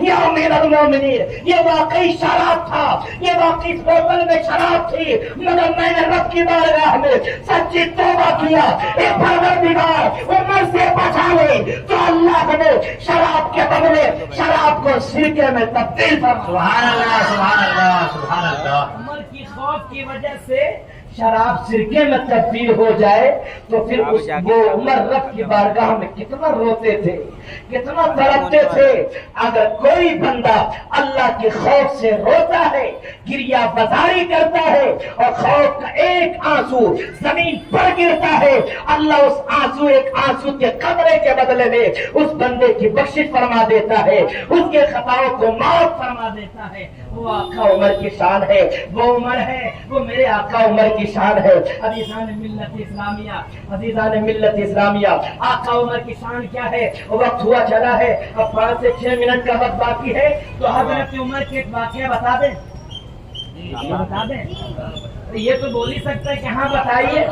یا امیر المومنین یہ واقعی شراب تھا، یہ واقعی بوتل میں شراب تھی، مگر میں نے رب کی بارگاہ میں سچی توبہ کیا، اے پروردگار عمر سے بچا لے، تو اللہ نے شراب کے بدلے شراب کو سرکے میں تبدیل فرمایا۔ سبحان اللہ سبحان اللہ سبحان اللہ۔ عمر کی خوف کی وجہ سے شراب سرکے میں تبدیل ہو جائے تو پھر وہ عمر رب کی بارگاہ میں کتنا روتے تھے، کتنا تڑپتے تھے۔ اگر کوئی بندہ اللہ کے خوف سے روتا ہے، گریا بازاری کرتا ہے اور خوف کا ایک آنسو زمین پر گرتا ہے، اللہ اس آنسو ایک آنسو کے قطرے کے بدلے میں اس بندے کی بخشش فرما دیتا ہے، اس کے خطاؤں کو معاف فرما دیتا ہے۔ وہ آقا عمر کی شان ہے، وہ عمر ہے، وہ میرے آقا عمر کی شان ہے۔ عزیزان ملت اسلامیہ، عزیزان ملت اسلامیہ، آقا عمر کی شان کیا ہے؟ وقت ہوا چلا ہے، اب 5 سے 6 منٹ کا وقت باقی ہے، تو حضرت عمر کے ایک واقعہ بتا دیں، بتا دیں۔ یہ تو بول ہی سکتا ہے کہ ہاں بتائیے،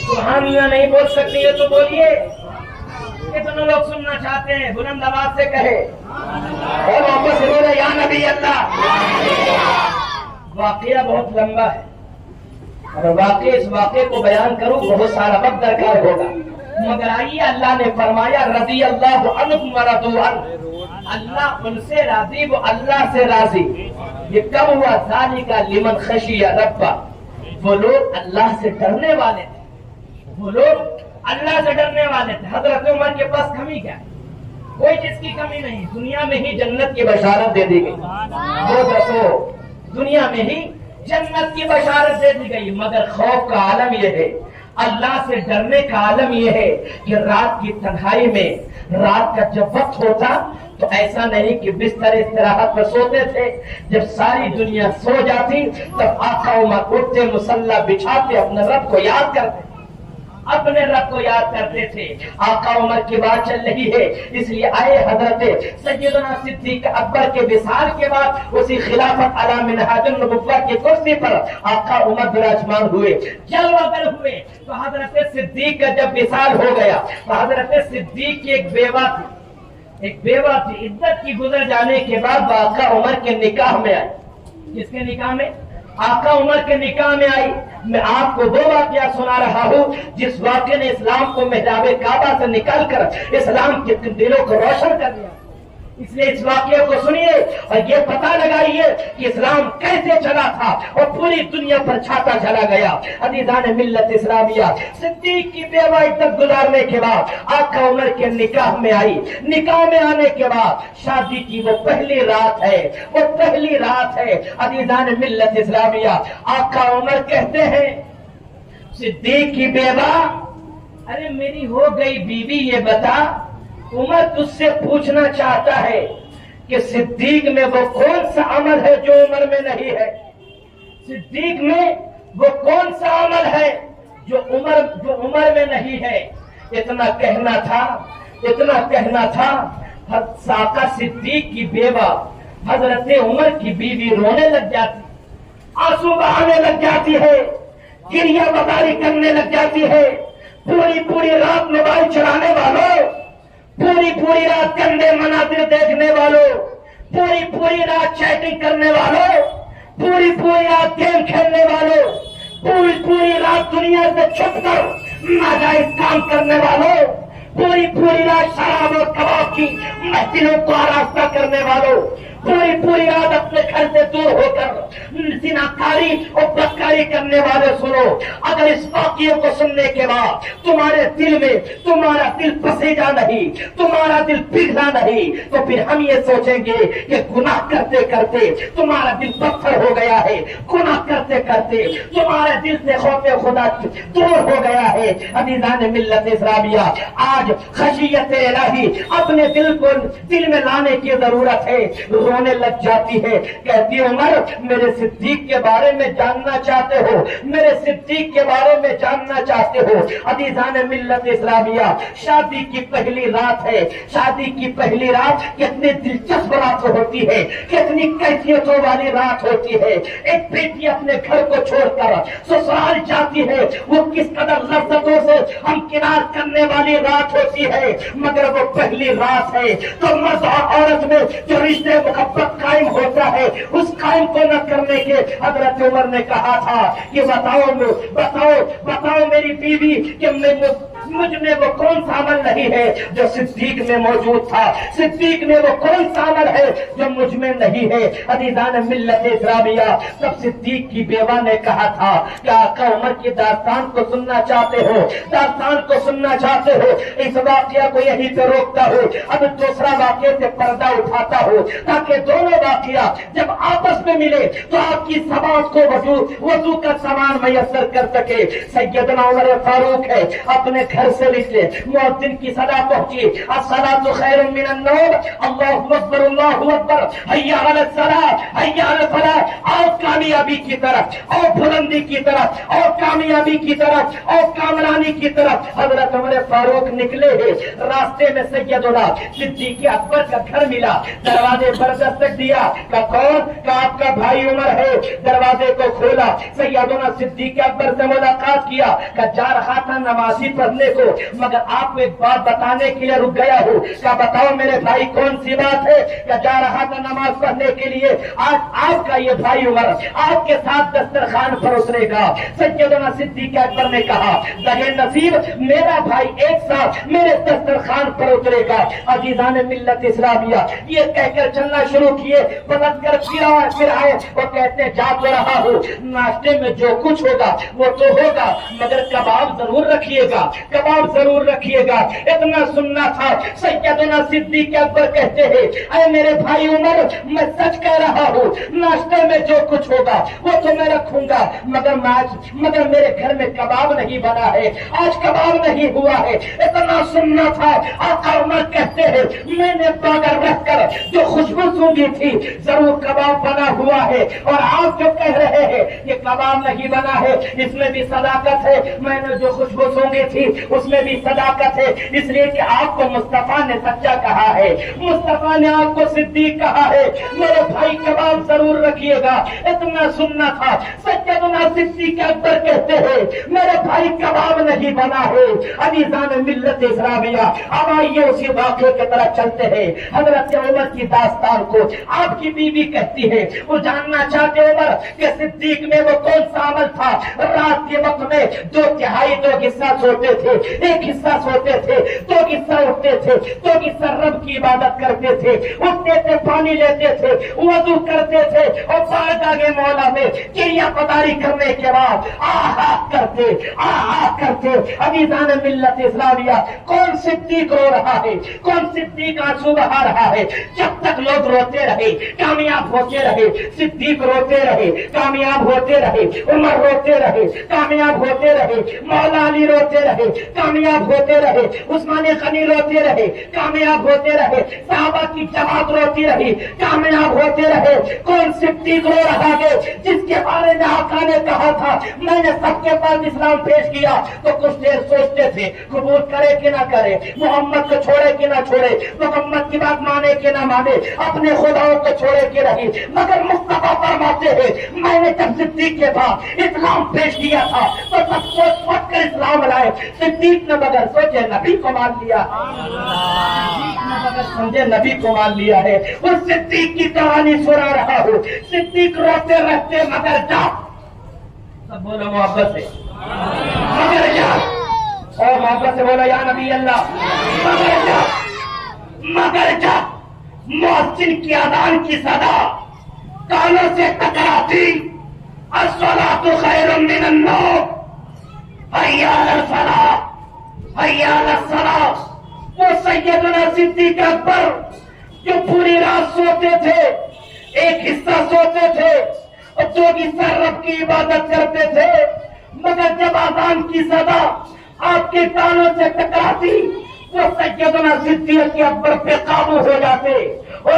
سبحان اللہ نہیں بول سکتے، یہ تو بولیے۔ کتنے لوگ سننا چاہتے ہیں؟ بلند آواز سے کہے اور واپس بولے یا نبی اللہ۔ واقعہ بہت لمبا ہے، اگر اس واقعے کو بیان کروں بہت سارا وقت درکار ہوگا، مگر آئیے اللہ نے فرمایا رضی اللہ عنہم ورضوا عنہ، اللہ ان سے راضی، وہ اللہ سے راضی۔ یہ کب ہوا؟ ذالک لمن خشی ربہ، وہ لوگ اللہ سے ڈرنے والے تھے، وہ لوگ اللہ سے ڈرنے والے تھے۔ حضرت عمر کے پاس کمی کیا؟ کوئی چیز کی کمی نہیں، دنیا میں ہی جنت کی بشارت دے دی گئی، وہ دسو دنیا میں ہی جنت کی بشارت دے دی گئی، مگر خوف کا عالم یہ ہے، اللہ سے ڈرنے کا عالم یہ ہے کہ رات کی تنہائی میں، رات کا جب وقت ہوتا تو ایسا نہیں کہ بستر استراحت پر سوتے تھے، جب ساری دنیا سو جاتی تب آقا عمر اٹھتے، مصلی بچھاتے، اپنے رب کو یاد کرتے، اپنے رب کو یاد کرتے تھے۔ آقا عمر کی بات چل رہی ہے، اس لیے آئے حضرت سیدنا صدیق اکبر کے وصال کے بعد اسی خلافت علی منہاج النبوہ کی کرسی پر آقا عمر براجمان ہوئے، جلوہ گر ہوئے۔ تو حضرت صدیق کا جب وصال ہو گیا تو حضرت صدیق کی ایک بیوہ تھی، عدت کی گزر جانے کے بعد آقا عمر کے نکاح میں آئی۔ کس کے نکاح میں؟ آقا عمر کے نکاح میں آئی۔ میں آپ کو وہ واقعہ سنا رہا ہوں جس واقعے نے اسلام کو محراب کعبہ سے نکال کر اسلام کے دلوں کو روشن کر دیا۔ اس لیے اس واقعے کو سنیے اور یہ پتہ لگائیے کہ اسلام کیسے چلا تھا اور پوری دنیا پر چھاتا چلا گیا۔ عزیزان ملت اسلامیہ، صدیق کی بیوہ عدت گزارنے کے بعد آقا عمر کے نکاح میں آئی۔ نکاح میں آنے کے بعد شادی کی وہ پہلی رات ہے، وہ پہلی رات ہے۔ عزیزان ملت اسلامیہ، آقا عمر کہتے ہیں صدیق کی بیوہ، ارے میری ہو گئی بیوی، یہ بتا عمر تجھ سے پوچھنا چاہتا ہے کہ صدیق میں وہ کون سا عمل ہے جو عمر میں نہیں ہے؟ صدیق میں وہ کون سا عمل ہے جو عمر میں نہیں ہے؟ اتنا کہنا تھا آقا صدیق کی بیوہ حضرت عمر کی بیوی رونے لگ جاتی، آنسو بہانے لگ جاتی ہے، گریہ بازاری کرنے لگ جاتی ہے۔ پوری رات موبائل چلانے والوں، پوری رات گندے مناظر دیکھنے والوں، پوری رات چیٹنگ کرنے والوں، پوری رات گیم کھیلنے والوں، پوری رات دنیا سے چھپ کر ناجائز کام کرنے والوں، پوری رات شراب اور کباب کی محفلوں کو آراستہ کرنے والوں، پوری رات اپنے گھر سے دور ہو کر زناکاری اور بدکاری کرنے والے سنو، اگر اس واقعے کو سننے کے بعد تمہارے دل میں تمہارا دل پسیجا نہیں، تمہارا دل پگھلا نہیں، تو پھر ہم یہ سوچیں گے کہ گناہ کرتے کرتے تمہارا دل پتھر ہو گیا ہے، گناہ کرتے کرتے تمہارا دل سے خوف خدا دور ہو گیا ہے۔ عزیزان ملت اسلامیہ، آج خشیت الہی اپنے دل میں لانے کی ضرورت ہے۔ رونے لگ جاتی ہے، کہتی عمر میرے صدیق کے بارے میں جاننا چاہتے ہو، میرے صدیق کے بارے میں جاننا چاہتے ہو۔ عزیزان ملت اسلامیہ، شادی کی پہلی رات ہے، شادی کی پہلی رات کتنی دلچسپ رات ہوتی ہے، کتنی کیفیتوں والی رات ہوتی ہے۔ ایک بیٹی اپنے گھر کو چھوڑ کر سسرال جاتی ہے، وہ کس قدر لذتوں سے ہمکنار کرنے والی رات ہوتی ہے، مگر وہ پہلی رات ہے تو مرد اور عورت میں جو رشتے محبت قائم ہوتا ہے، اس قائم کو نہ کرنے کے حضرت عمر نے کہا تھا کہ بتاؤ میری بیوی کہ مجھ میں وہ کون سا عمل نہیں ہے جو صدیق میں موجود تھا، صدیق میں وہ کون سا عمل ہے جو مجھ میں نہیں ہے۔ عزیزان ملت اسلامیہ، تب صدیق کی بیوہ نے کہا تھا کہ آقا عمر کی داستان کو سننا چاہتے ہو، داستان کو سننا چاہتے ہو، اس واقعہ کو یہیں پہ روکتا ہو، اب دوسرا واقعے سے پردہ اٹھاتا ہو، تاکہ دونوں واقعہ جب آپس میں ملے تو آپ کی سماعت کو وضو کا سامان میسر کر سکے۔ سیدنا عمر فاروق ہے، اپنے گھر سے نکلے، مؤذن کی صدا پہنچی، الصلاۃ خیر من النوم، اللہ اکبر اللہ اکبر، حی علی الصلاۃ حی علی الفلاح، اور کامیابی کی طرف، اور بلندی کی طرف، اور کامیابی کی طرف، اور کامرانی کی طرف حضرت عمر فاروق نکلے ہیں۔ راستے میں سیدنا صدیق اکبر کا گھر ملا، دروازے پر دستک دیا، کہ کون؟ کہ آپ کا بھائی عمر ہے۔ دروازے کو کھولا، سیدنا صدیق اکبر سے ملاقات کیا، کہ جا رہا تھا نمازی پڑھنے کو، مگر آپ کو ایک بات بتانے کے لیے رک گیا ہوں، کہ بتاؤ میرے بھائی کون سی بات ہے؟ کہ جا رہا تھا نماز پڑھنے کے لیے، آج آپ کا یہ بھائی عمر آپ کے ساتھ دسترخوان پر اترے گا۔ سیدنا صدیق اکبر نے کہا لگے نصیب میرا بھائی ایک ساتھ میرے دسترخوان پر اترے گا۔ عزیزان ملت اسلامیہ، یہ کہہ کر چلنا شروع کیے، بدل کر پھر آئے، وہ کہتے جا تو رہا ہوں، ناشتے میں جو کچھ ہوگا وہ تو ہوگا، مگر کباب ضرور رکھیے گا، کباب ضرور رکھیے گا۔ اتنا سننا تھا۔ سیدنا صدیق اکبر کہتے ہیں اے میرے بھائی عمر، میں سچ کہہ رہا ہوں، ناشتے میں جو کچھ ہوگا وہ تو میں رکھوں گا، مگر میرے گھر میں کباب نہیں بنا ہے، آج کباب نہیں ہوا ہے۔ اتنا سننا تھا۔ آقا عمر کہتے ہیں میں نے باگر رکھ کر جو خوشبو سونگی تھی ضرور کباب بنا ہوا ہے، اور آپ جو کہہ رہے ہیں یہ کباب نہیں بنا ہے، اس میں بھی صداقت ہے، میں نے جو خوشبو سونگی تھی اس میں بھی صداقت ہے، اس لیے کہ آپ کو مصطفیٰ نے سچا کہا ہے، مصطفیٰ نے آپ کو صدیق کہا ہے، میرے بھائی کباب ضرور رکھیے گا۔ اتنا سننا تھا۔ سیدنا صدیق اکبر کہتے ہیں میرے بھائی کباب نہیں بنا ہے۔ عزیزان ملت اسلامیہ، اب آئیے اسی واقعے کی طرح چلتے ہیں، حضرت عمر کی داستان کو۔ آپ کی بیوی کہتی ہے وہ جاننا چاہتے عمر کہ صدیق میں وہ کون سا عمل تھا۔ رات کے وقت میں 2/3 دو حصہ سوتے تھے، ایک حصہ سوتے تھے، 2 حصہ اٹھتے تھے، 2 حصہ رب کی عبادت کرتے تھے، اٹھتے تھے، پانی لیتے تھے، وضو کرتے تھے، اور باغ مولا میں چڑیا پداری کرنے کے بعد آہا کرتے۔ عزیزان ملت اسلامیہ، کون صدیق رو رہا ہے، کون صدیق آنسو بہا رہا ہے؟ جب تک لوگ روتے رہے کامیاب ہوتے رہے، صدیق روتے رہے کامیاب ہوتے رہے، عمر روتے رہے کامیاب ہوتے رہے، مولا علی روتے رہے کامیاب ہوتے رہے، عثمان غنی روتے رہے کامیاب ہوتے رہے، صحابہ کی جماعت روتی رہی کامیاب ہوتے رہے۔ کون صدیق رو رہا ہے جس کے بارے میں آقا نے کہا تھا میں نے سب کے پاس اسلام پیش کیا تو کچھ دیر سوچتے تھے قبول کرے کہ نہ کرے، محمد کو چھوڑے کہ نہ چھوڑے، محمد کی بات مانے کہ نہ مانے، اپنے خداؤں کو چھوڑے کہ نہیں، مگر مصطفیٰ فرماتے ہیں میں نے جب صدیق کے پاس اسلام پیش کیا تھا تو سب سوچ سوچ کر اسلام لائے۔ صدیق نے بغیر سوچے نبی کو مان لیا، سمجھے نبی کو مان لیا ہے۔ اس صدیق کی کہانی سنا رہا ہوں، صدیق روتے رہتے مگر جا، سب بولو محبت سے، مگر جا، اور محبت سے بولو یا نبی اللہ، مگر جا مؤذن کی اذان کی صدا کانوں سے ٹکراتی، الصلاۃ خیر من النوم، حی علی الفلاح حی علی الصلاۃ۔ وہ سیدنا صدیق اکبر جو پوری رات سوتے تھے، ایک حصہ سوتے تھے اور 2 حصہ رب کی عبادت کرتے تھے، مگر جب اذان کی صدا آپ کے کانوں سے ٹکراتی وہ سیدنا صدیق اکبر پہ قابو ہو جاتے، اور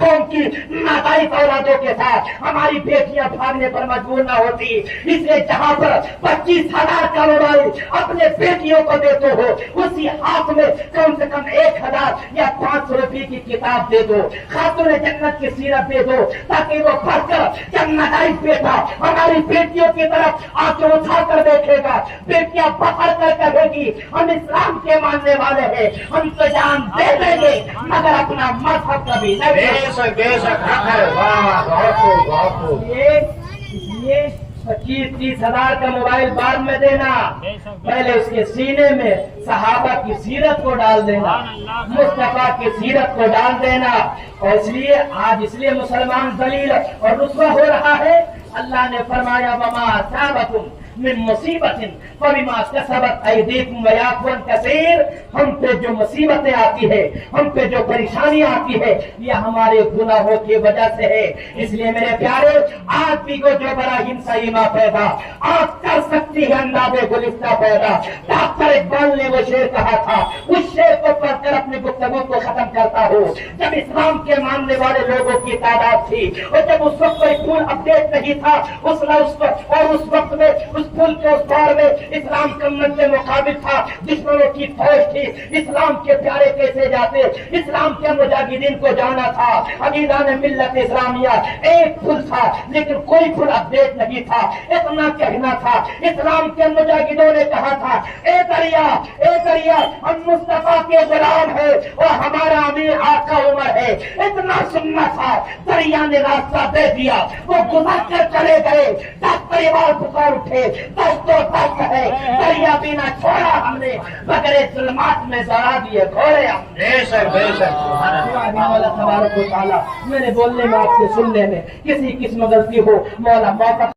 قوم کی ناجائز اولادوں کے ساتھ ہماری بیٹیاں بھاگنے پر مجبور نہ ہوتی. اس لیے جہاں پر 25,000 کا موبائل اپنے بیٹیوں کو دیتے ہو اسی ہاتھ میں کم سے کم 1,000 یا 500 روپے کی کتاب دے دو. خاتون جنت کی سیرت دے دو تاکہ وہ پڑھ کر جب ناجائز بیٹا ہماری بیٹیوں کی طرف آنکھیں اٹھا کر دیکھے گا, بیٹیاں پکڑ کر کہے گی ہم اسلام کے ماننے والے ہیں, ہم تو جان دے دیں گے مگر اپنا مذہب کبھی نہیں. بے شک بے شک حق ہے. واہ بہت خوب بہت خوب. یہ 25-30 ہزار کا موبائل بعد میں دینا, پہلے اس کے سینے میں صحابہ کی سیرت کو ڈال دینا, مصطفیٰ کی سیرت کو ڈال دینا. اور اس لیے آج اس لیے مسلمان ذلیل اور رسوا ہو رہا ہے. اللہ نے فرمایا وما اصابکم من مصیبت فبما کسبت ایدیکم ویعفو عن کثیر. ہم پہ جو مصیبتیں آتی ہے, ہم پہ جو پریشانی آتی ہے, یہ ہمارے گناہوں کی وجہ سے ہے. اس لیے میرے پیارے, آدمی کو جو بڑا ہنسا پیدا آپ کر سکتی ہے انداز گلستہ پیدا. ڈاکٹر اقبال نے وہ شعر کہا تھا, اس شعر کو پڑھ کر اپنی گفتگو کو ختم کرتا ہوں. جب اسلام کے ماننے والے لوگوں کی تعداد تھی اور جب اس وقت کوئی پول اپڈیٹ نہیں تھا, اور اس وقت میں اس پل کے اس پار میں اسلام کا منظر مقابل تھا, دشمنوں کی فوج تھی. اسلام کے پیارے کیسے جاتے, اسلام کے مجاہدین کو جانا تھا. عقیدان ملت اسلامیہ ایک پل تھا لیکن کوئی پل اپڈیٹ نہیں تھا. اتنا کہنا تھا, اسلام کے مجاہدوں نے کہا تھا اے دریا ہم مصطفیٰ کے غلام ہیں اور ہمارا امیر آقا عمر ہے. اتنا سننا تھا, دریا نے راستہ دے دیا, وہ گزر کر چلے گئے. ڈاکٹر اقبال پکار اٹھے دست تو دست ہے, دریا بھی نہ چھوڑا ہم نے مگر ظلمات میں ذرا دیے گھوڑے ہم نے. بے شک بے شک. سبحان اللہ. مولا تبارک و تعالیٰ میرے بولنے میں آپ کے سننے میں کسی قسم غلطی ہو مولا موقع